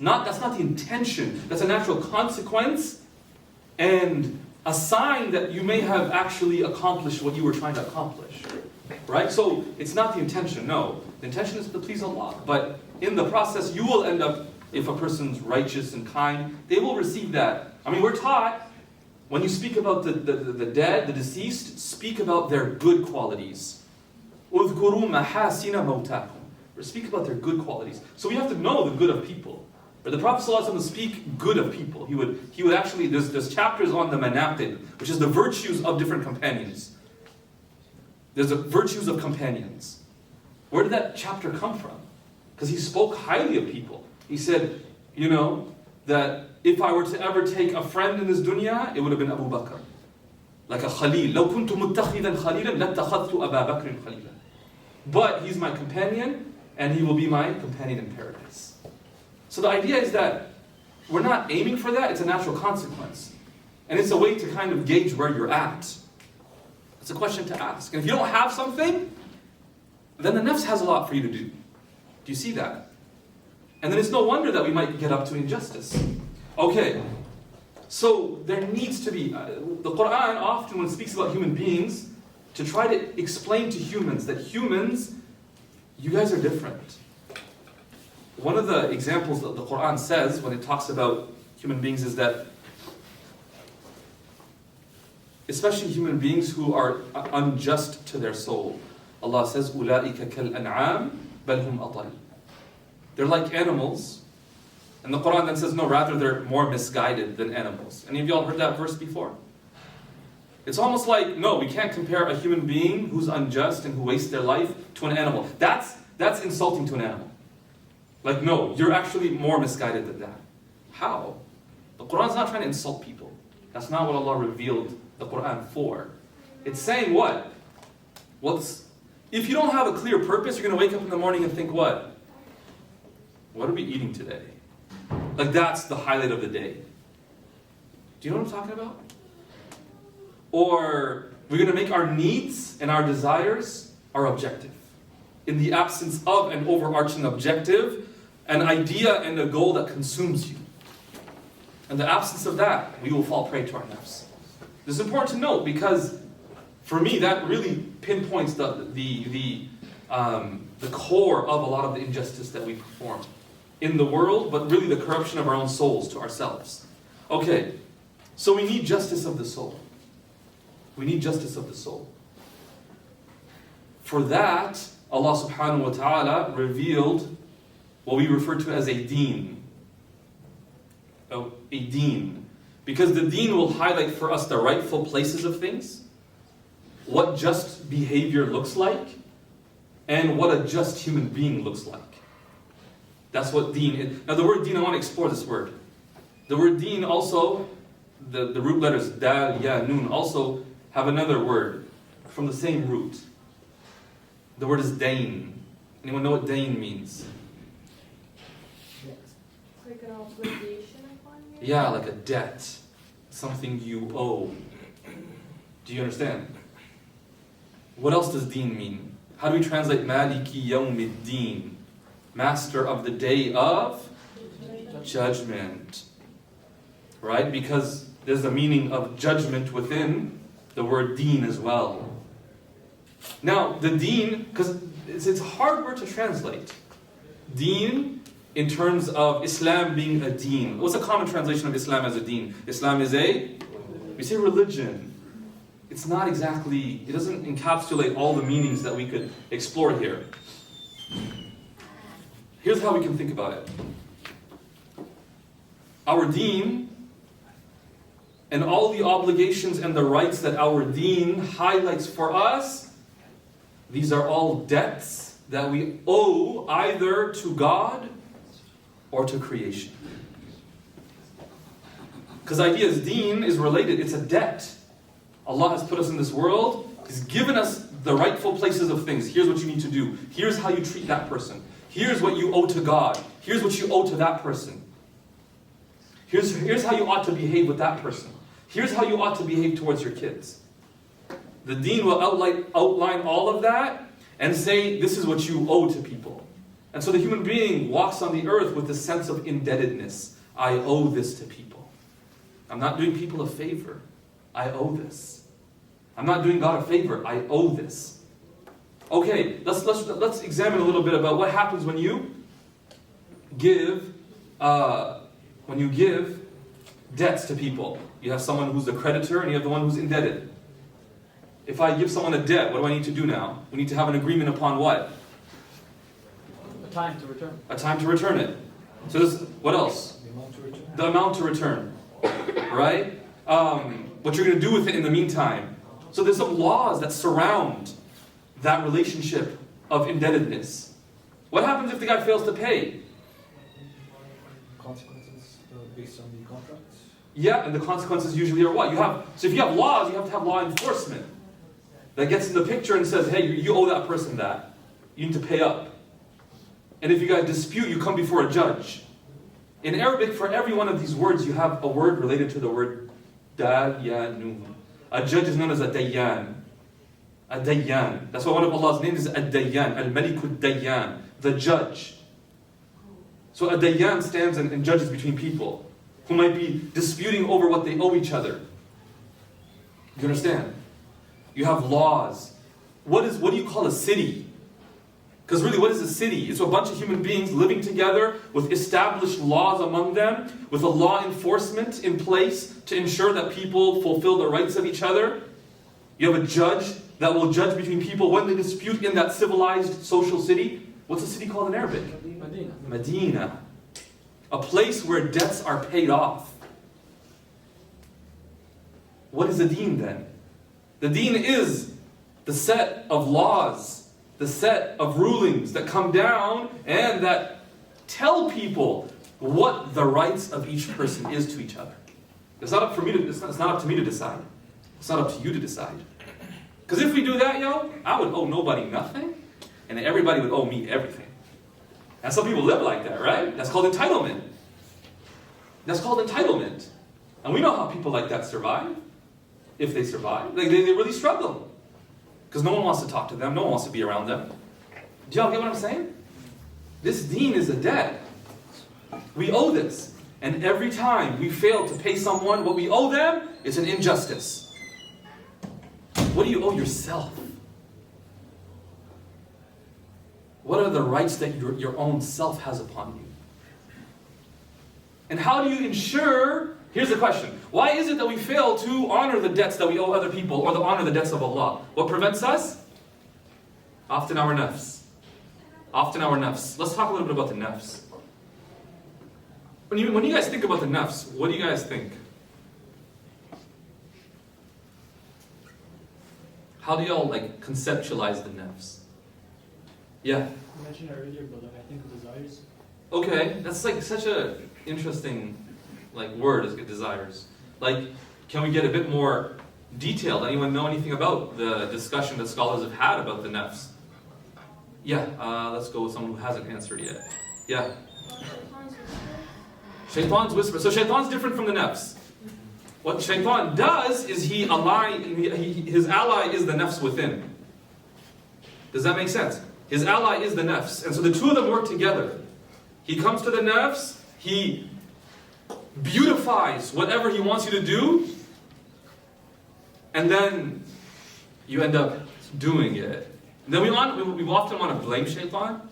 That's not the intention. That's a natural consequence and a sign that you may have actually accomplished what you were trying to accomplish. Right? So it's not the intention, no. The intention is to please Allah. But in the process, you will end up, if a person's righteous and kind, they will receive that. I mean, we're taught, when you speak about the dead, the deceased, speak about their good qualities. اُذْكُرُوا مَحَاسِنَ مَوْتَاكُمْ. Or speak about their good qualities. So we have to know the good of people. But the Prophet ﷺ would speak good of people. He would actually, there's chapters on the manaqib, which is the virtues of different companions. There's the virtues of companions. Where did that chapter come from? Because he spoke highly of people. He said, that if I were to ever take a friend in this dunya, it would have been Abu Bakr. Like a Khalil. لَوْ كُنْتُ مُتَّخِذًا خَلِيلًا لَاتَّخَذْتُ أَبَا بَكْرٍ خَلِيلًا. But he's my companion, and he will be my companion in paradise. So the idea is that we're not aiming for that, it's a natural consequence. And it's a way to kind of gauge where you're at. It's a question to ask. And if you don't have something, then the nafs has a lot for you to do. Do you see that? And then it's no wonder that we might get up to injustice. Okay, so there needs to be, the Qur'an often when it speaks about human beings, to try to explain to humans that humans, you guys are different. One of the examples that the Qur'an says when it talks about human beings is that, especially human beings who are unjust to their soul, Allah says, أُولَٰئِكَ كَالْأَنْعَامِ بَلْ هُمْ أَضَلُّ. They're like animals. And the Qur'an then says, no, rather they're more misguided than animals. Any of y'all heard that verse before? It's almost like, no, we can't compare a human being who's unjust and who wastes their life to an animal. That's insulting to an animal. Like, no, you're actually more misguided than that. How? The Qur'an's not trying to insult people. That's not what Allah revealed the Qur'an for. It's saying what? If you don't have a clear purpose, you're going to wake up in the morning and think what? What are we eating today? Like, that's the highlight of the day. Do you know what I'm talking about? Or we're going to make our needs and our desires our objective. In the absence of an overarching objective, an idea and a goal that consumes you. In the absence of that, we will fall prey to our nafs. This is important to note because For me, that really pinpoints the core of a lot of the injustice that we perform in the world, but really the corruption of our own souls to ourselves. Okay, so we need justice of the soul. We need justice of the soul. For that, Allah subhanahu wa ta'ala revealed what we refer to as a deen. A deen. Because the deen will highlight for us the rightful places of things, what just behavior looks like, and what a just human being looks like. That's what deen is. Now the word deen, I want to explore this word. The word deen also, the root letters dal, ya, nun, also have another word from the same root. The word is dain. Anyone know what dain means? It's like an obligation upon you? Yeah, like a debt. Something you owe. Do you understand? What else does deen mean? How do we translate Maliki Yawmiddin? Master of the day of judgment. Right? Because there's a meaning of judgment within the word deen as well. Now, the deen, because it's a hard word to translate. Deen, in terms of Islam being a deen. What's a common translation of Islam as a deen? Islam is we say religion. It's not exactly, it doesn't encapsulate all the meanings that we could explore here. Here's how we can think about it. Our deen, and all the obligations and the rights that our deen highlights for us, these are all debts that we owe either to God or to creation. Because the idea is deen is related, it's a debt. Allah has put us in this world, He's given us the rightful places of things. Here's what you need to do. Here's how you treat that person. Here's what you owe to God. Here's what you owe to that person. Here's how you ought to behave with that person. Here's how you ought to behave towards your kids. The deen will outline all of that and say, this is what you owe to people. And so the human being walks on the earth with a sense of indebtedness. I owe this to people. I'm not doing people a favor. I owe this. I'm not doing God a favor. I owe this. Okay, let's examine a little bit about what happens when you give debts to people. You have someone who's the creditor and you have the one who's indebted. If I give someone a debt, what do I need to do now? We need to have an agreement upon what? A time to return. A time to return it. So what else? The amount to return. The amount to return. Right? What you're going to do with it in the meantime. So there's some laws that surround that relationship of indebtedness. What happens if the guy fails to pay? Consequences based on the contract. Yeah, and the consequences usually are what? So if you have laws, you have to have law enforcement that gets in the picture and says, hey, you owe that person that. You need to pay up. And if you got a dispute, you come before a judge. In Arabic, for every one of these words, you have a word related to the word dayanu. A judge is known as a dayyan. A dayyan. That's why one of Allah's names is ad-dayyan, al-malikud dayyan, the judge. So a dayyan stands and judges between people who might be disputing over what they owe each other. You understand? You have laws. What do you call a city? Because really, what is a city? It's a bunch of human beings living together with established laws among them, with a law enforcement in place to ensure that people fulfill the rights of each other. You have a judge that will judge between people when they dispute in that civilized social city. What's a city called in Arabic? Medina. Medina. A place where debts are paid off. What is a deen then? The deen is the set of laws, the set of rulings that come down and that tell people what the rights of each person is to each other. It's not up to me to decide. It's not up to you to decide. Because if we do that, I would owe nobody nothing, and everybody would owe me everything. And some people live like that, right? That's called entitlement. That's called entitlement. And we know how people like that survive. If they survive. They really struggle. Because no one wants to talk to them. No one wants to be around them. Do y'all get what I'm saying? This deen is a debt. We owe this. And every time we fail to pay someone what we owe them, it's an injustice. What do you owe yourself? What are the rights that your own self has upon you? And how do you ensure, here's the question, why is it that we fail to honor the debts that we owe other people or to honor the debts of Allah? What prevents us? Often our nafs. Often our nafs. Let's talk a little bit about the nafs. When you guys think about the nafs, what do you guys think? How do y'all conceptualize the nafs? Yeah. You mentioned it earlier, but I think desires. Okay, that's such a interesting word as desires. Can we get a bit more detailed? Anyone know anything about the discussion that scholars have had about the nafs? Yeah, let's go with someone who hasn't answered yet. Yeah. Shaitan's whisper. So shaitan's different from the nafs. What shaitan does is his ally is the nafs within. Does that make sense? His ally is the nafs. And so the two of them work together. He comes to the nafs, he beautifies whatever he wants you to do, and then you end up doing it. And then we often want to blame shaitan.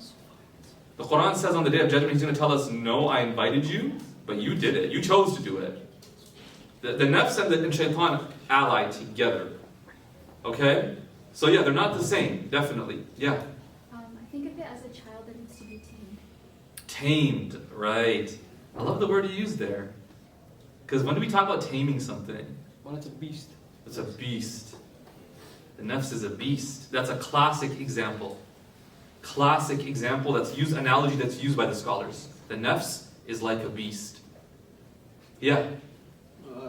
The Quran says on the Day of Judgment, he's going to tell us, no, I invited you, but you did it. You chose to do it. The nafs and shaitan ally together. Okay? So yeah, they're not the same, definitely. Yeah. I think of it as a child that needs to be tamed. Tamed, right. I love the word you used there. Because when do we talk about taming something? When it's a beast. It's a beast. The nafs is a beast. That's a classic example. Classic example analogy that's used by the scholars. The nafs is like a beast. Yeah.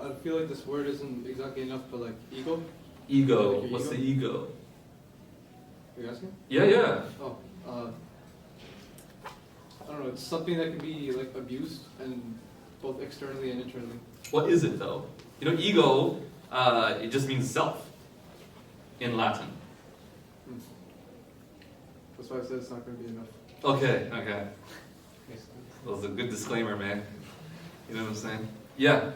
I feel like this word isn't exactly enough, but ego. Ego. Like What's the ego? Are you asking? Yeah. Oh, I don't know. It's something that can be abused, and both externally and internally. What is it though? Ego, it just means self in Latin. That's why I said it's not going to be enough. Okay. That was a good disclaimer, man. You know what I'm saying? Yeah.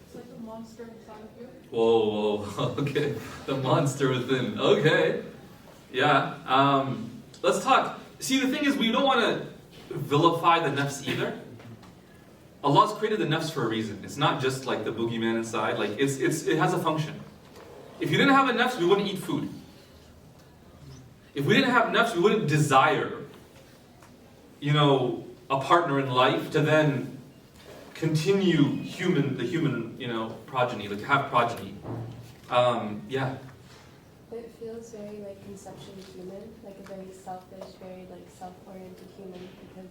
It's like a monster inside of you. Whoa. Okay. The monster within. Okay. Yeah. Let's talk. See, the thing is, we don't want to vilify the nafs either. Allah's created the nafs for a reason. It's not just like the boogeyman inside. It has a function. If you didn't have a nafs, we wouldn't eat food. If we didn't have nafs, we wouldn't desire, a partner in life to then continue the human, progeny, have progeny. Yeah. It feels very conceptually human, a very selfish, very self-oriented human, because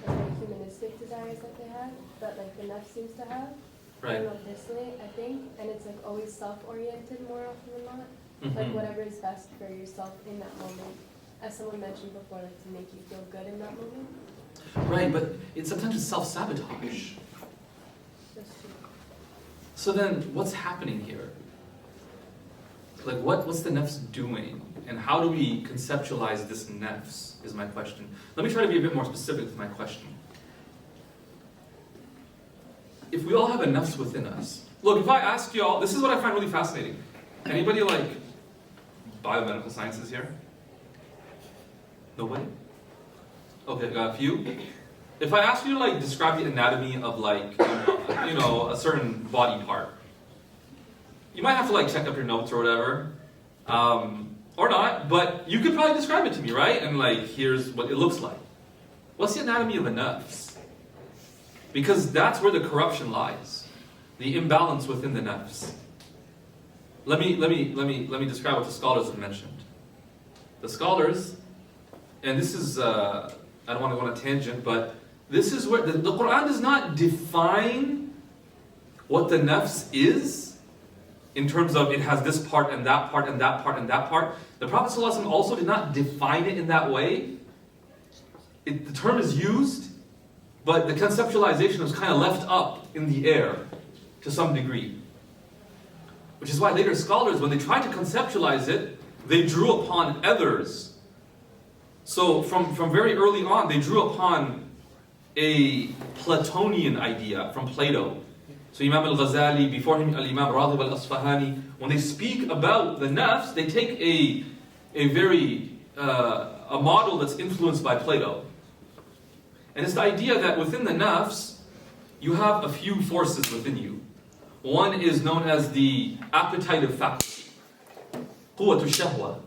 they're very humanistic desires that they have, that the nafs seems to have. Right. I don't know personally, I think, and it's always self-oriented more often than not. Mhm. Whatever is best for yourself in that moment. As someone mentioned before, to make you feel good in that moment. Right, but sometimes it's self-sabotage. That's true. So then, what's happening here? What's the nafs doing? And how do we conceptualize this nafs, is my question. Let me try to be a bit more specific with my question. If we all have a nafs within us, look, if I ask y'all, this is what I find really fascinating. Anybody biomedical sciences here? Nobody? Okay, got a few. If I ask you to describe the anatomy of a certain body part, you might have to check up your notes or whatever, or not. But you could probably describe it to me, right? And here's what it looks like. What's the anatomy of a nafs? Because that's where the corruption lies, the imbalance within the nafs. Let me describe what the scholars have mentioned. The scholars, and this is I don't want to go on a tangent, but this is where the Quran does not define what the nafs is in terms of it has this part and that part and that part and that part. The Prophet ﷺ also did not define it in that way. The term is used, but the conceptualization was kind of left up in the air to some degree. Which is why later scholars, when they tried to conceptualize it, they drew upon others. So from very early on, they drew upon a Platonian idea from Plato. So Imam al-Ghazali, before him Al-Imam Raghib al-Asfahani, when they speak about the nafs, they take a model that's influenced by Plato. And it's the idea that within the nafs, you have a few forces within you. One is known as the appetitive faculty, quwwatu shahwa.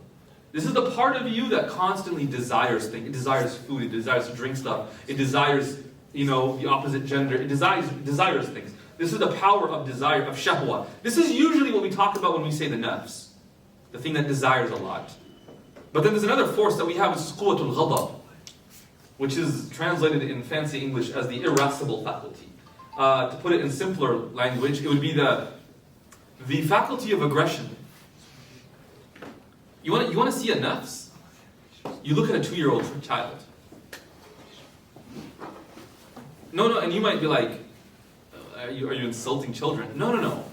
This is the part of you that constantly desires things. It desires food, it desires to drink stuff, it desires, the opposite gender, it desires things. This is the power of desire, of shahwa. This is usually what we talk about when we say the nafs, the thing that desires a lot. But then there's another force that we have, is quwwatul ghadab, which is translated in fancy English as the irascible faculty. To put it in simpler language, it would be the faculty of aggression. You want to see a nafs? You look at a 2-year-old child. No, and you might be like, are you insulting children? No.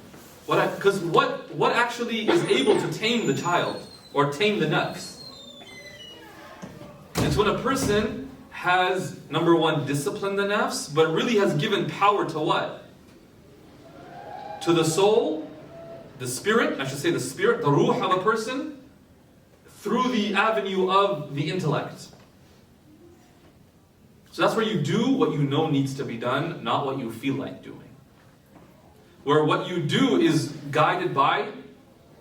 Because what actually is able to tame the child or tame the nafs? It's when a person has, number one, disciplined the nafs, but really has given power to what? To the soul, the spirit, the ruh of a person, through the avenue of the intellect. So that's where you do what you know needs to be done, not what you feel like doing. Where what you do is guided by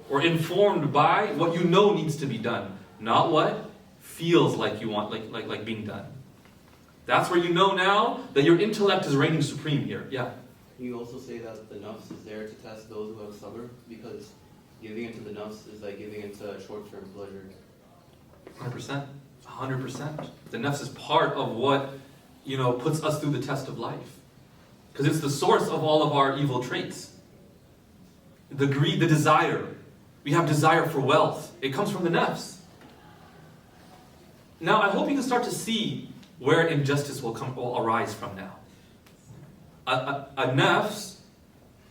or informed by what you know needs to be done, not what feels like you want, like being done. That's where you know now that your intellect is reigning supreme here. Yeah. Can you also say that the nafs is there to test those who have sabr? Because giving into the nafs is like giving into short-term pleasure. 100%. 100%. The nafs is part of what, puts us through the test of life. Because it's the source of all of our evil traits. The greed, the desire. We have desire for wealth. It comes from the nafs. Now, I hope you can start to see where injustice will arise from now. A nafs,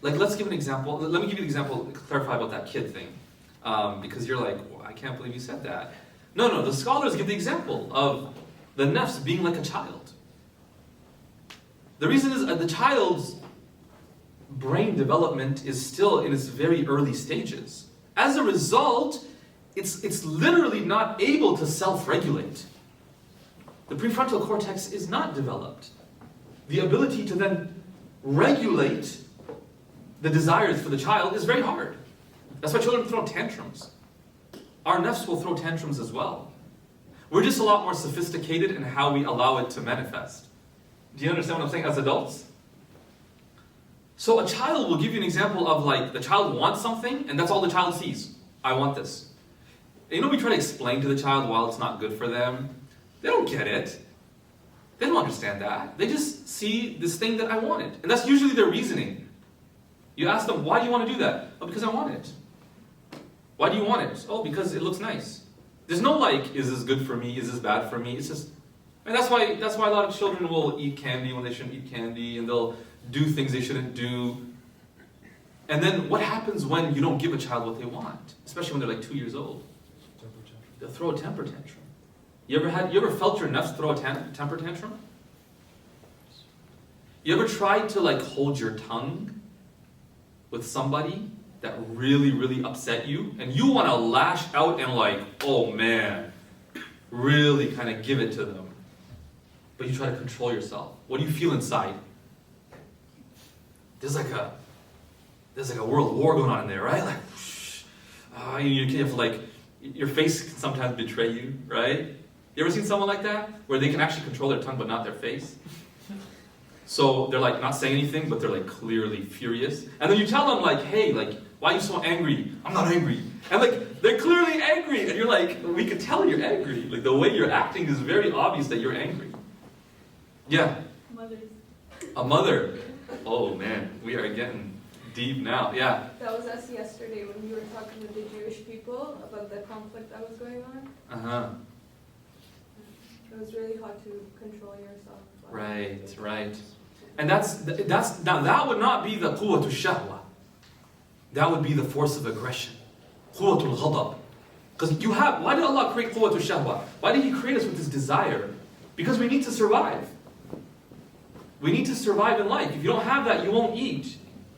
let's give an example. Let me give you an example to clarify about that kid thing. Because you're like, well, I can't believe you said that. No, the scholars give the example of the nafs being like a child. The reason is the child's brain development is still in its very early stages. As a result, it's literally not able to self-regulate. The prefrontal cortex is not developed. The ability to then regulate the desires for the child is very hard. That's why children throw tantrums. Our nafs will throw tantrums as well. We're just a lot more sophisticated in how we allow it to manifest. Do you understand what I'm saying as adults? So a child will give you an example of the child wants something and that's all the child sees. I want this. And we try to explain to the child why it's not good for them. They don't get it. They don't understand that. They just see this thing that I wanted. And that's usually their reasoning. You ask them, why do you want to do that? Oh, because I want it. Why do you want it? Oh, because it looks nice. There's no is this good for me? Is this bad for me? It's just, and that's why a lot of children will eat candy when they shouldn't eat candy, and they'll do things they shouldn't do. And then what happens when you don't give a child what they want? Especially when they're 2 years old. They'll throw a temper tantrum. You ever felt your nafs throw a temper tantrum? You ever tried to hold your tongue with somebody that really, really upset you, and you want to lash out and oh man, really kind of give it to them, but you try to control yourself? What do you feel inside? There's a world war going on in there, right? You have to your face can sometimes betray you, right? You ever seen someone like that? Where they can actually control their tongue but not their face? So they're not saying anything, but they're clearly furious. And then you tell them hey, why are you so angry? I'm not angry. And they're clearly angry. And you're we can tell you're angry. The way you're acting is very obvious that you're angry. Yeah. Mothers. A mother. Oh man, we are getting deep now. Yeah. That was us yesterday when we were talking with the Jewish people about the conflict that was going on. Uh-huh. It was really hard to control yourself. Right. And that's now that would not be the quwwatu shahwa. That would be the force of aggression. Quwwatul ghadab. Because why did Allah create quwwatu shahwa? Why did He create us with this desire? Because we need to survive. We need to survive in life. If you don't have that, you won't eat.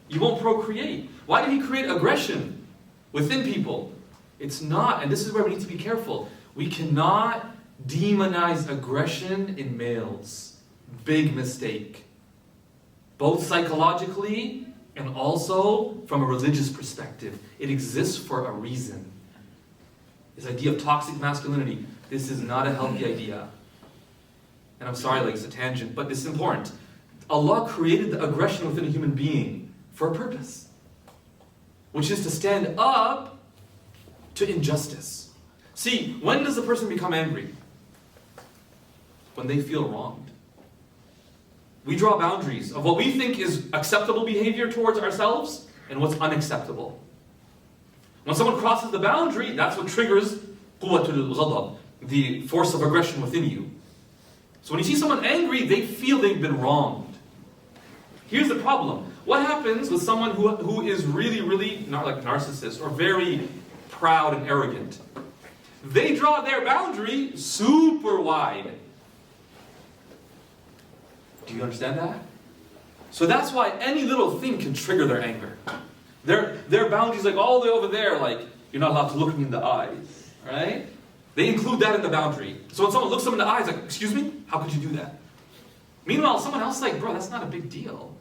You won't procreate. Why did he create aggression within people? It's not, and this is where we need to be careful. We cannot demonize aggression in males. Big mistake. Both psychologically and also from a religious perspective. It exists for a reason. This idea of toxic masculinity, this is not a healthy idea. And I'm sorry, like it's a tangent, but this is important. Allah created the aggression within a human being for a purpose, which is to stand up to injustice. See, when does a person become angry? When they feel wronged. We draw boundaries of what we think is acceptable behavior towards ourselves and what's unacceptable. When someone crosses the boundary, that's what triggers quwwatul ghadab, the force of aggression within you. So when you see someone angry, they feel they've been wronged. Here's the problem. What happens with someone who is really not like narcissist or very proud and arrogant? They draw their boundary super wide. Do you understand that? So that's why any little thing can trigger their anger. Their boundaries like all the way over there, like you're not allowed to look me in the eyes, right? They include that in the boundary. So when someone looks them in the eyes, like, excuse me, how could you do that? Meanwhile, someone else is like, bro, that's not a big deal.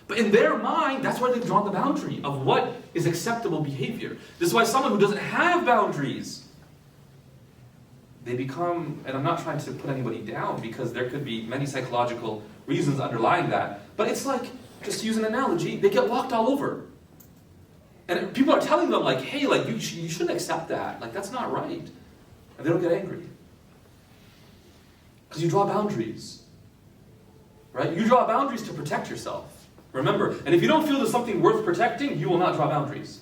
But in their mind, that's where they've drawn the boundary of what is acceptable behavior. This is why someone who doesn't have boundaries, they become, and I'm not trying to put anybody down because there could be many psychological reasons underlying that, but it's like, just to use an analogy, they get walked all over. And people are telling them like, hey, like you shouldn't accept that. Like that's not right. And they don't get angry. Because you draw boundaries. Right? You draw boundaries to protect yourself. Remember, and if you don't feel there's something worth protecting, you will not draw boundaries.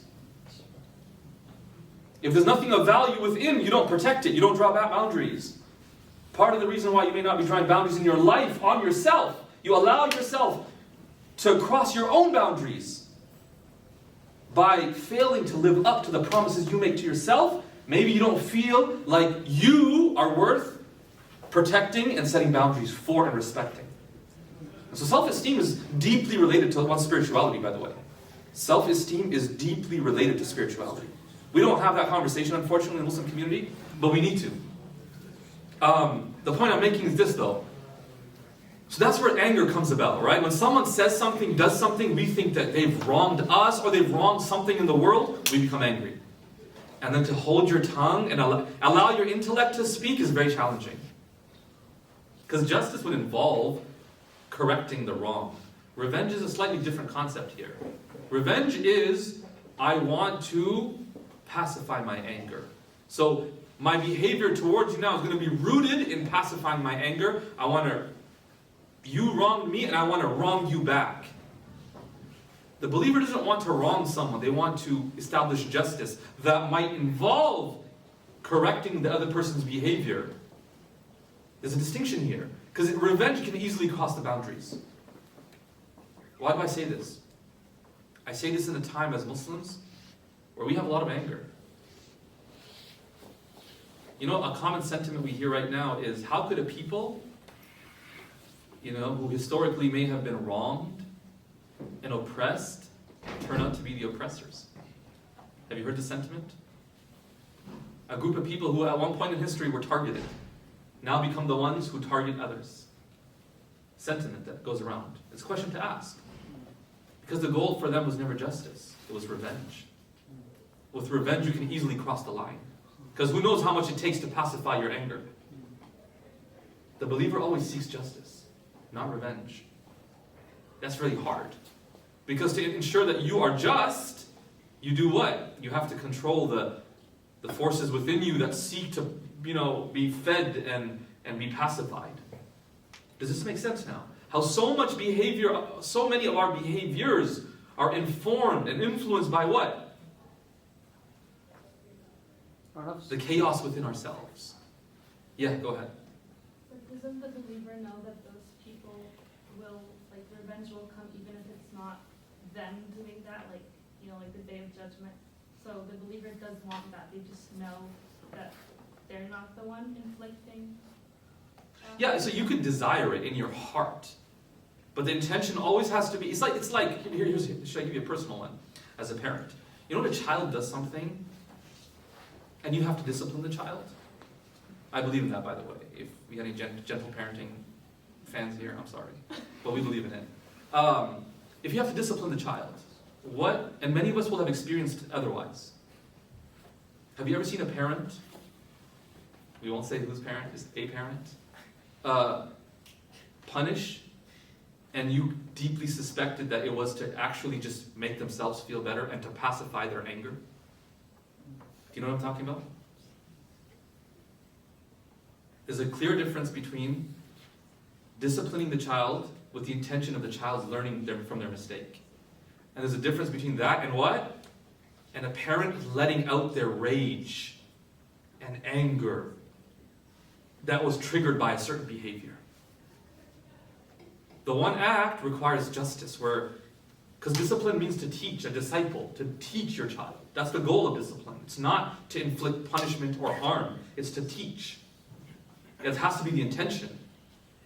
If there's nothing of value within, you don't protect it. You don't draw boundaries. Part of the reason why you may not be drawing boundaries in your life on yourself, you allow yourself to cross your own boundaries by failing to live up to the promises you make to yourself. Maybe you don't feel like you are worth protecting and setting boundaries for and respecting. So self-esteem is deeply related to one's spirituality, by the way. Self-esteem is deeply related to spirituality. We don't have that conversation, unfortunately, in the Muslim community, but we need to. The point I'm making is this, though. So that's where anger comes about, right? When someone says something, does something, we think that they've wronged us or they've wronged something in the world, we become angry. And then to hold your tongue and allow your intellect to speak is very challenging. Because justice would involve correcting the wrong. Revenge is a slightly different concept here. Revenge is, I want to pacify my anger. So my behavior towards you now is going to be rooted in pacifying my anger. You wronged me and I want to wrong you back. The believer doesn't want to wrong someone. They want to establish justice that might involve correcting the other person's behavior. There's a distinction here. Because revenge can easily cross the boundaries. Why do I say this? I say this in a time as Muslims where we have a lot of anger. You know, a common sentiment we hear right now is, how could a people, who historically may have been wronged and oppressed, turn out to be the oppressors? Have you heard the sentiment? A group of people who at one point in history were targeted, now become the ones who target others. Sentiment that goes around. It's a question to ask. Because the goal for them was never justice, it was revenge. With revenge you can easily cross the line. Because who knows how much it takes to pacify your anger. The believer always seeks justice, not revenge. That's really hard. Because to ensure that you are just, you do what? You have to control the forces within you that seek to, be fed and be pacified. Does this make sense now? How so many of our behaviors are informed and influenced by what? The chaos within ourselves. Yeah, go ahead. But doesn't the believer know that those people will, revenge will come even if it's not them doing that, like the day of judgment? So the believer does want that. They just know that they're not the one inflicting. Yeah, so you could desire it in your heart. But the intention always has to be, it's like should I give you a personal one? As a parent. You know when a child does something, and you have to discipline the child? I believe in that, by the way. If we had any gentle parenting fans here, I'm sorry. But we believe in it. If you have to discipline the child, what, and many of us will have experienced otherwise. Have you ever seen a parent, we won't say whose parent, is a parent, punish, and you deeply suspected that it was to actually just make themselves feel better and to pacify their anger? Do you know what I'm talking about? There's a clear difference between disciplining the child with the intention of the child's learning from their mistake. And there's a difference between that and what? And a parent letting out their rage and anger that was triggered by a certain behavior. The one act requires justice, because discipline means to teach, a disciple, to teach your child. That's the goal of discipline. It's not to inflict punishment or harm. It's to teach. It has to be the intention.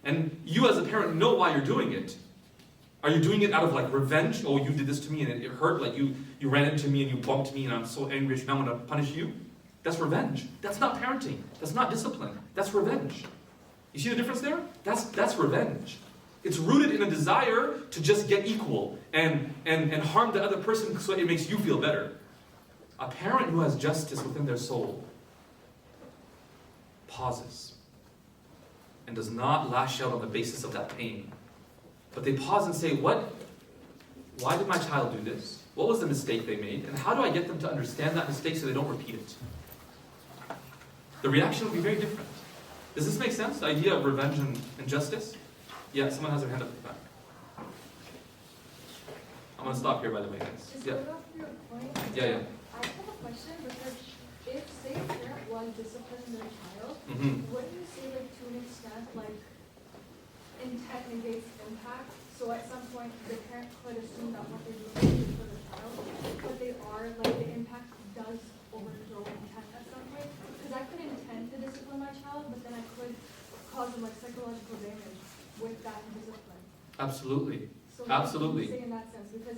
And you as a parent know why you're doing it. Are you doing it out of like revenge? Oh, you did this to me and it hurt, like you ran into me and you bumped me and I'm so angry, now I'm going to punish you? That's revenge. That's not parenting. That's not discipline. That's revenge. You see the difference there? That's revenge. It's rooted in a desire to just get equal and harm the other person so it makes you feel better. A parent who has justice within their soul pauses and does not lash out on the basis of that pain. But they pause and say, why did my child do this? What was the mistake they made? And how do I get them to understand that mistake so they don't repeat it? The reaction will be very different. Does this make sense? The idea of revenge and justice? Yeah, someone has their hand up at the back. I'm going to stop here, by the way, guys. Just Yeah. going off your point, Yeah. I have a question because if, say, a parent was disciplining their child, Mm-hmm. wouldn't you say, like, to an extent, like, intent negates impact? So at some point, the parent could assume that what they're doing is for the child, but they are, like, the impact does overthrow intent at some point? Because I could intend to discipline my child, but then I could cause them, like, psychological damage with that discipline. Absolutely. So Absolutely. what do you say in that sense? Because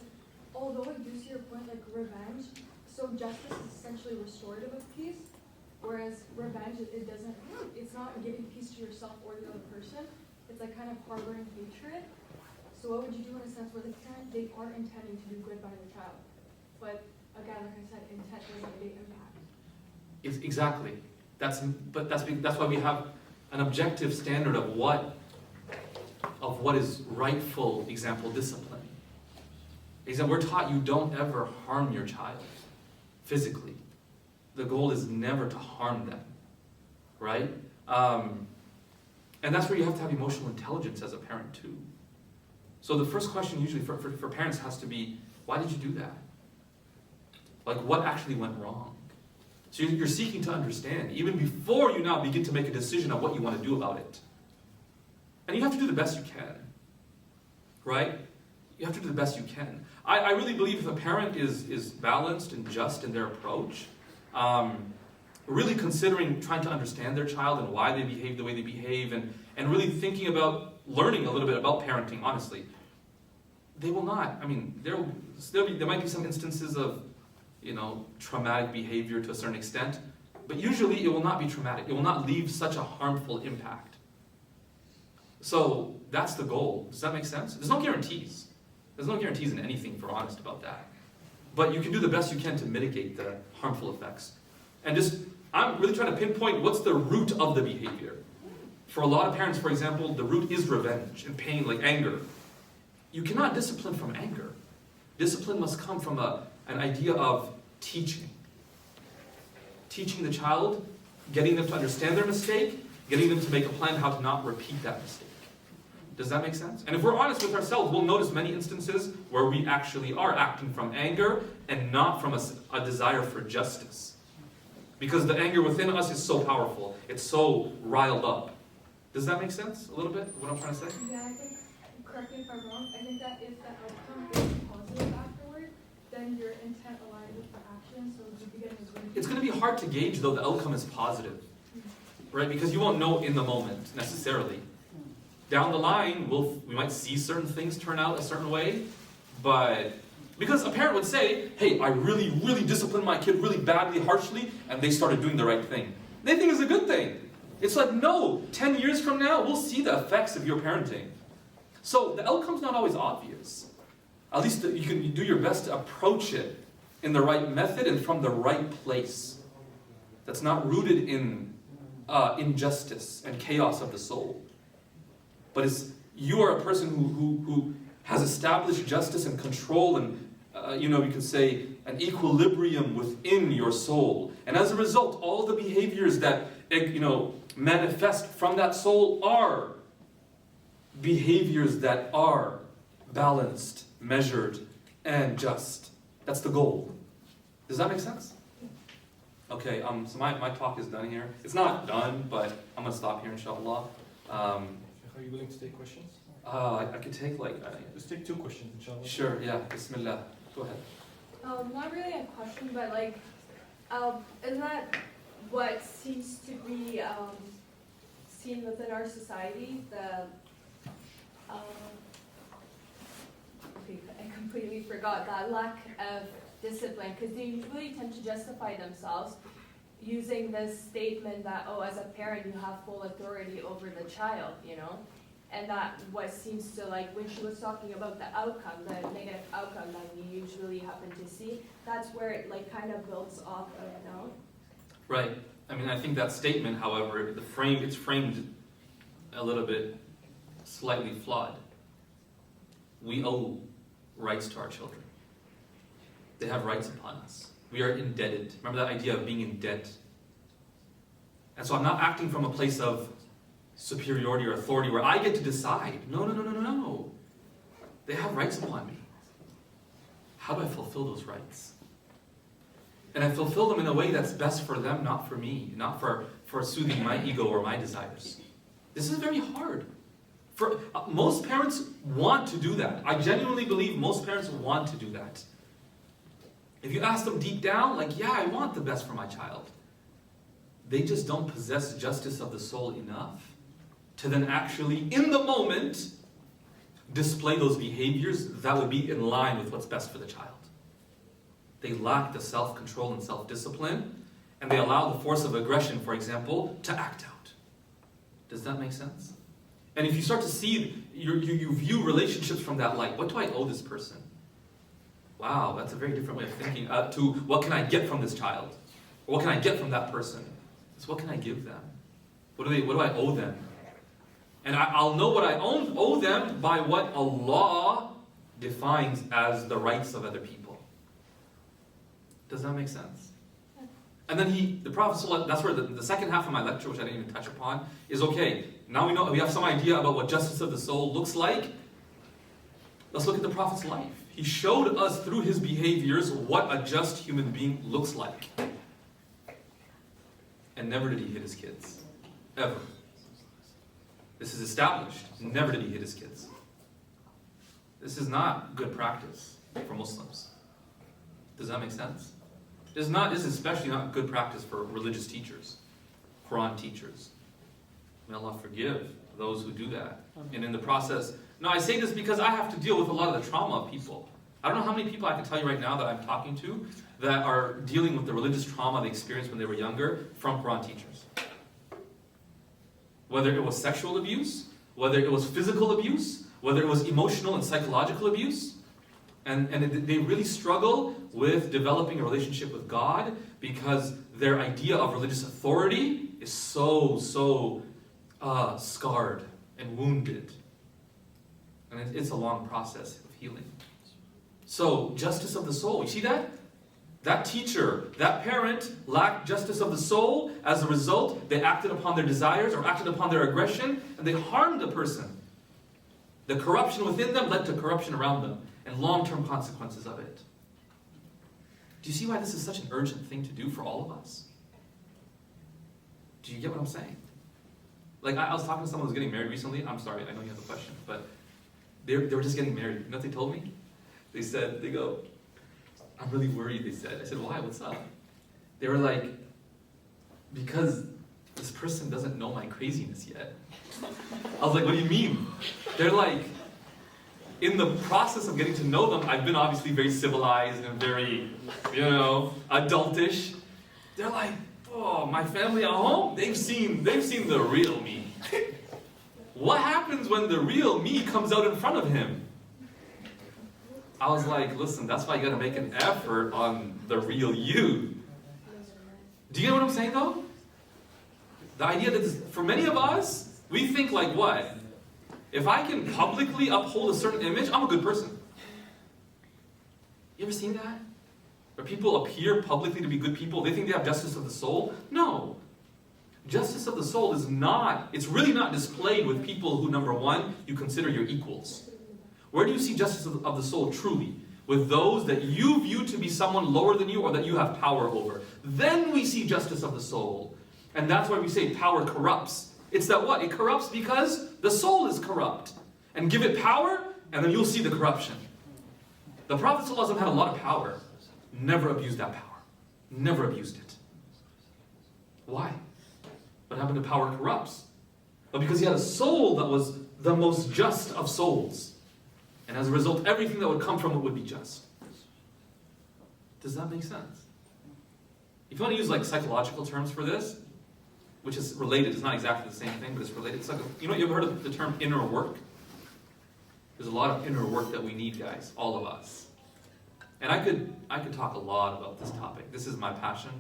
although I do see your point, like revenge, so justice is essentially restorative of peace, whereas revenge, it's not giving peace to yourself or the other person. It's like kind of harboring hatred. So what would you do in a sense where the parent, they are intending to do good by their child, but again, like I said, intent doesn't negate impact. Exactly. That's why we have an objective standard of what is rightful, example, discipline. We're taught you don't ever harm your child physically. The goal is never to harm them, right? And that's where you have to have emotional intelligence as a parent too. So the first question usually for parents has to be, why did you do that? Like, what actually went wrong? So you're seeking to understand, even before you now begin to make a decision on what you want to do about it. And you have to do the best you can, right? You have to do the best you can. I really believe if a parent is balanced and just in their approach, really considering trying to understand their child and why they behave the way they behave, and really thinking about learning a little bit about parenting, honestly, they will not. I mean, there might be some instances of, traumatic behavior to a certain extent, but usually it will not be traumatic. It will not leave such a harmful impact. So that's the goal. Does that make sense? There's no guarantees. There's no guarantees in anything, if we're honest about that. But you can do the best you can to mitigate the harmful effects. And I'm really trying to pinpoint what's the root of the behavior. For a lot of parents, for example, the root is revenge and pain, like anger. You cannot discipline from anger. Discipline must come from an idea of teaching. Teaching the child, getting them to understand their mistake, getting them to make a plan how to not repeat that mistake. Does that make sense? And if we're honest with ourselves, we'll notice many instances where we actually are acting from anger and not from a desire for justice. Because the anger within us is so powerful. It's so riled up. Does that make sense a little bit, what I'm trying to say? Yeah, I think, correct me if I'm wrong, I think that if the outcome is positive afterward, then your intent aligns with the action, so the beginning is going to be... It's going to be hard to gauge, though, the outcome is positive. Right? Because you won't know in the moment, necessarily. down the line, we might see certain things turn out a certain way, but because a parent would say, hey, I really, really disciplined my kid really badly, harshly, and they started doing the right thing. They think it's a good thing. It's like, no, 10 years from now, we'll see the effects of your parenting. So the outcome's not always obvious. At least you can do your best to approach it in the right method and from the right place. That's not rooted in injustice and chaos of the soul. But you are a person who has established justice and control and, you could say, an equilibrium within your soul. And as a result, all the behaviors that, manifest from that soul are behaviors that are balanced, measured, and just. That's the goal. Does that make sense? Okay, so my talk is done here. It's not done, but I'm going to stop here, inshallah. Are you willing to take questions? I could take Just take 2 questions, inshallah. Sure, yeah. Bismillah. Go ahead. Not really a question, but isn't that what seems to be seen within our society? I completely forgot that lack of discipline, because they usually tend to justify themselves using this statement that, oh, as a parent, you have full authority over the child, And that what seems to, when she was talking about the outcome, the negative outcome that we usually happen to see, that's where it kind of builds off of, Right. I think that statement, however, it's framed a little bit slightly flawed. We owe rights to our children. They have rights upon us. We are indebted. Remember that idea of being in debt? And so I'm not acting from a place of superiority or authority where I get to decide. No. They have rights upon me. How do I fulfill those rights? And I fulfill them in a way that's best for them, not for me, not for soothing my ego or my desires. This is very hard. Most parents want to do that. I genuinely believe most parents want to do that. If you ask them deep down, yeah, I want the best for my child. They just don't possess justice of the soul enough to then actually, in the moment, display those behaviors that would be in line with what's best for the child. They lack the self-control and self-discipline, and they allow the force of aggression, for example, to act out. Does that make sense? And if you start to see, you view relationships from that light. What do I owe this person? Wow, that's a very different way of thinking. To what can I get from this child? Or what can I get from that person? It's what can I give them? What do I owe them? And I'll know what I owe them by what Allah defines as the rights of other people. Does that make sense? And then the Prophet ﷺ, that's where the second half of my lecture, which I didn't even touch upon, is okay. Now we have some idea about what justice of the soul looks like. Let's look at the Prophet's life. He showed us through his behaviors what a just human being looks like. And never did he hit his kids. Ever. This is established. Never did he hit his kids. This is not good practice for Muslims. Does that make sense? This is especially not good practice for religious teachers, Quran teachers. May Allah forgive those who do that. And in the process, now I say this because I have to deal with a lot of the trauma of people. I don't know how many people I can tell you right now that I'm talking to that are dealing with the religious trauma they experienced when they were younger from Quran teachers. Whether it was sexual abuse, whether it was physical abuse, whether it was emotional and psychological abuse. And they really struggle with developing a relationship with God because their idea of religious authority is so scarred and wounded. And it's a long process of healing. So, justice of the soul. You see that? That teacher, that parent lacked justice of the soul. As a result, they acted upon their desires or acted upon their aggression, and they harmed the person. The corruption within them led to corruption around them, and long-term consequences of it. Do you see why this is such an urgent thing to do for all of us? Do you get what I'm saying? I was talking to someone who was getting married recently. I'm sorry, I know you have a question, but they were just getting married. You know what they told me? They go, I'm really worried, they said. I said, why? What's up? They were like, because this person doesn't know my craziness yet. I was like, what do you mean? They're like, in the process of getting to know them, I've been obviously very civilized and very, adultish. They're like, oh, my family at home, they've seen the real me. What happens when the real me comes out in front of him? I was like, listen, that's why you gotta make an effort on the real you. Do you get what I'm saying though? The idea that for many of us, we think like what? If I can publicly uphold a certain image, I'm a good person. You ever seen that? Where people appear publicly to be good people, they think they have justice of the soul? No. Justice of the soul is not, it's really not displayed with people who, number one, you consider your equals. Where do you see justice of the soul truly? With those that you view to be someone lower than you or that you have power over. Then we see justice of the soul. And that's why we say power corrupts. It's that what? It corrupts because the soul is corrupt. And give it power, and then you'll see the corruption. The Prophet ﷺ had a lot of power. Never abused that power. Never abused it. Why? What happened to power corrupts? But because he had a soul that was the most just of souls. And as a result, everything that would come from it would be just. Does that make sense? If you want to use like psychological terms for this, which is related, it's not exactly the same thing, but it's related. It's like, you ever heard of the term inner work? There's a lot of inner work that we need, guys, all of us. And I could talk a lot about this topic. This is my passion.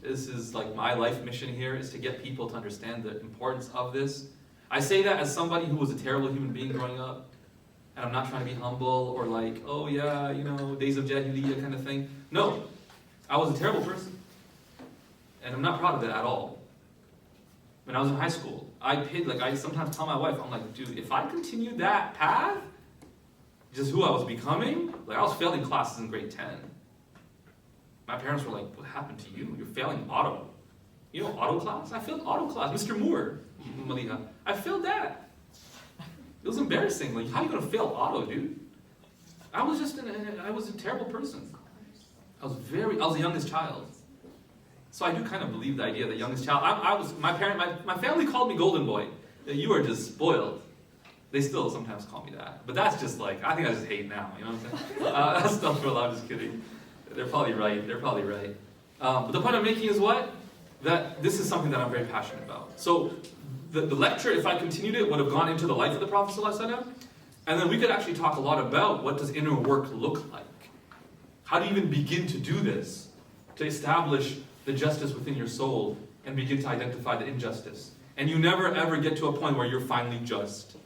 This is like my life mission here, is to get people to understand the importance of this. I say that as somebody who was a terrible human being growing up. And I'm not trying to be humble or like, oh yeah, days of Jahiliyyah kind of thing. No, I was a terrible person. And I'm not proud of it at all. When I was in high school, I sometimes tell my wife, I'm like, dude, if I continue that path, just who I was becoming, like I was failing classes in grade 10. My parents were like, what happened to you? You're failing auto. Auto class? I failed auto class. Mr. Moore, Maliha, I failed that. It was embarrassing. Like, how are you going to fail auto, dude? I was a terrible person. I was the youngest child. So I do kind of believe the idea of the youngest child. My family called me golden boy. You are just spoiled. They still sometimes call me that. But that's just like, I think I just hate now, you know what I'm saying? That's stuff for I'm just kidding. They're probably right. But the point I'm making is what? That this is something that I'm very passionate about. So the lecture, if I continued it, would have gone into the life of the Prophet ﷺ. And then we could actually talk a lot about what does inner work look like. How do you even begin to do this? To establish the justice within your soul and begin to identify the injustice. And you never ever get to a point where you're finally just.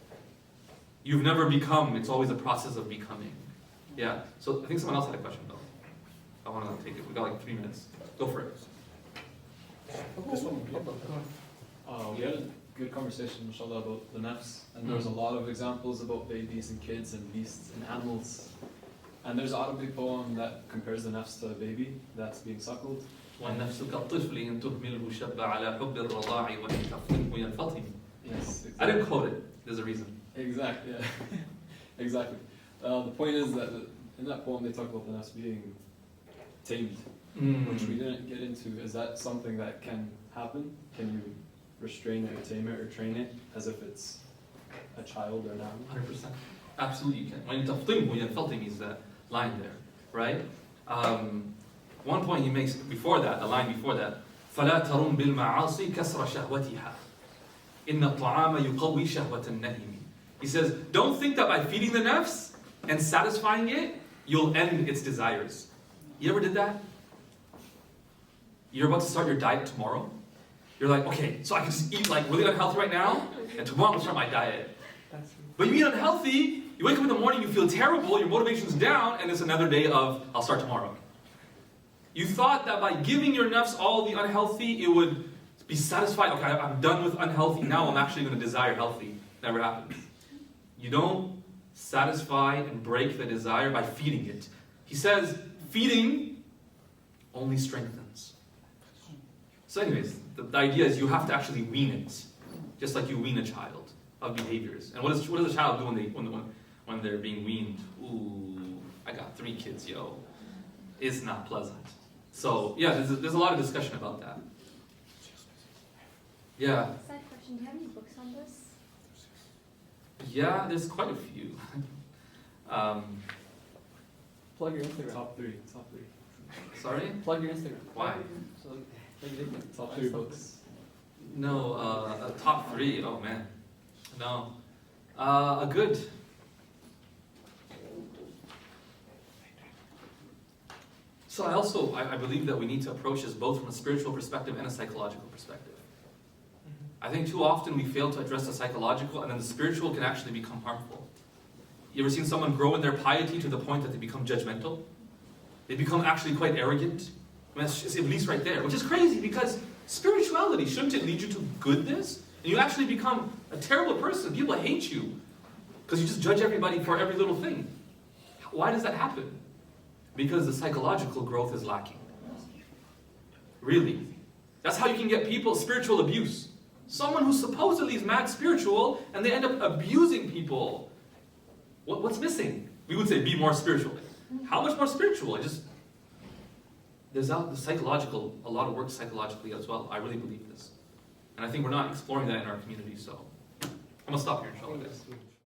You've never become, it's always a process of becoming. Yeah, so I think someone else had a question though. I want to take it, we got like 3 minutes. Go for it. We had a good conversation, inshallah, about the nafs, and there was a lot of examples about babies and kids and beasts and animals. And there's an Arabic poem that compares the nafs to a baby that's being suckled. وَالنَّفْسُ كَالطِّفْلِ إِن تُهْمِلْهُ شَبَّ عَلَى حُبِّ الرَّضَاعِ وَإِن تَفْتِنْهُ يَنْفَطِمْ. Yes, exactly. I didn't quote it. There's a reason. Exactly, yeah. Exactly. The point is that in that poem they talk about the nafs being tamed, which we didn't get into. Is that something that can happen? Can you restrain it or tame it or train it as if it's a child or an animal? 100%. Absolutely you can. وَإِن تَفْتِنْهُ يَنْفَطِمْ is that line there, right? One point he makes before that, the line before that, فَلَا تَرُمْ بِالْمَعَاصِي كَسْرَ شَهْوَتِهَا إِنَّ الطَّعَامَ يُقَوِّي شَهْوَةَ النَّهِيمِ. He says, don't think that by feeding the nafs and satisfying it, you'll end its desires. You ever did that? You're about to start your diet tomorrow. You're like, okay, so I can just eat like really unhealthy right now, and tomorrow I'm gonna start my diet. But you eat unhealthy, you wake up in the morning, you feel terrible, your motivation's down, and it's another day of, I'll start tomorrow. You thought that by giving your nafs all the unhealthy, it would be satisfied. Okay, I'm done with unhealthy, now I'm actually going to desire healthy. Never happens. You don't satisfy and break the desire by feeding it. He says, feeding only strengthens. So anyways, the idea is you have to actually wean it. Just like you wean a child of behaviors. And what does a child do when they're being weaned? Ooh, I got 3 kids, yo. It's not pleasant. So yeah, there's a lot of discussion about that. Yeah. Side question, do you have any books on this? Yeah, there's quite a few. Plug your Instagram. Top three. Sorry? Plug your Instagram. Why? So that you can Top find 3 stuff. books. No, top 3. Oh man. No. A good. So I believe that we need to approach this both from a spiritual perspective and a psychological perspective. I think too often we fail to address the psychological, and then the spiritual can actually become harmful. You ever seen someone grow in their piety to the point that they become judgmental? They become actually quite arrogant. I mean, it's Iblis right there, which is crazy because spirituality, shouldn't it lead you to goodness? And you actually become a terrible person. People hate you because you just judge everybody for every little thing. Why does that happen? Because the psychological growth is lacking. Really. That's how you can get people spiritual abuse. Someone who supposedly is mad spiritual and they end up abusing people. What's missing? We would say be more spiritual. How much more spiritual? There's out the psychological, a lot of work psychologically as well. I really believe this. And I think we're not exploring that in our community, so I'm going to stop here, inshallah.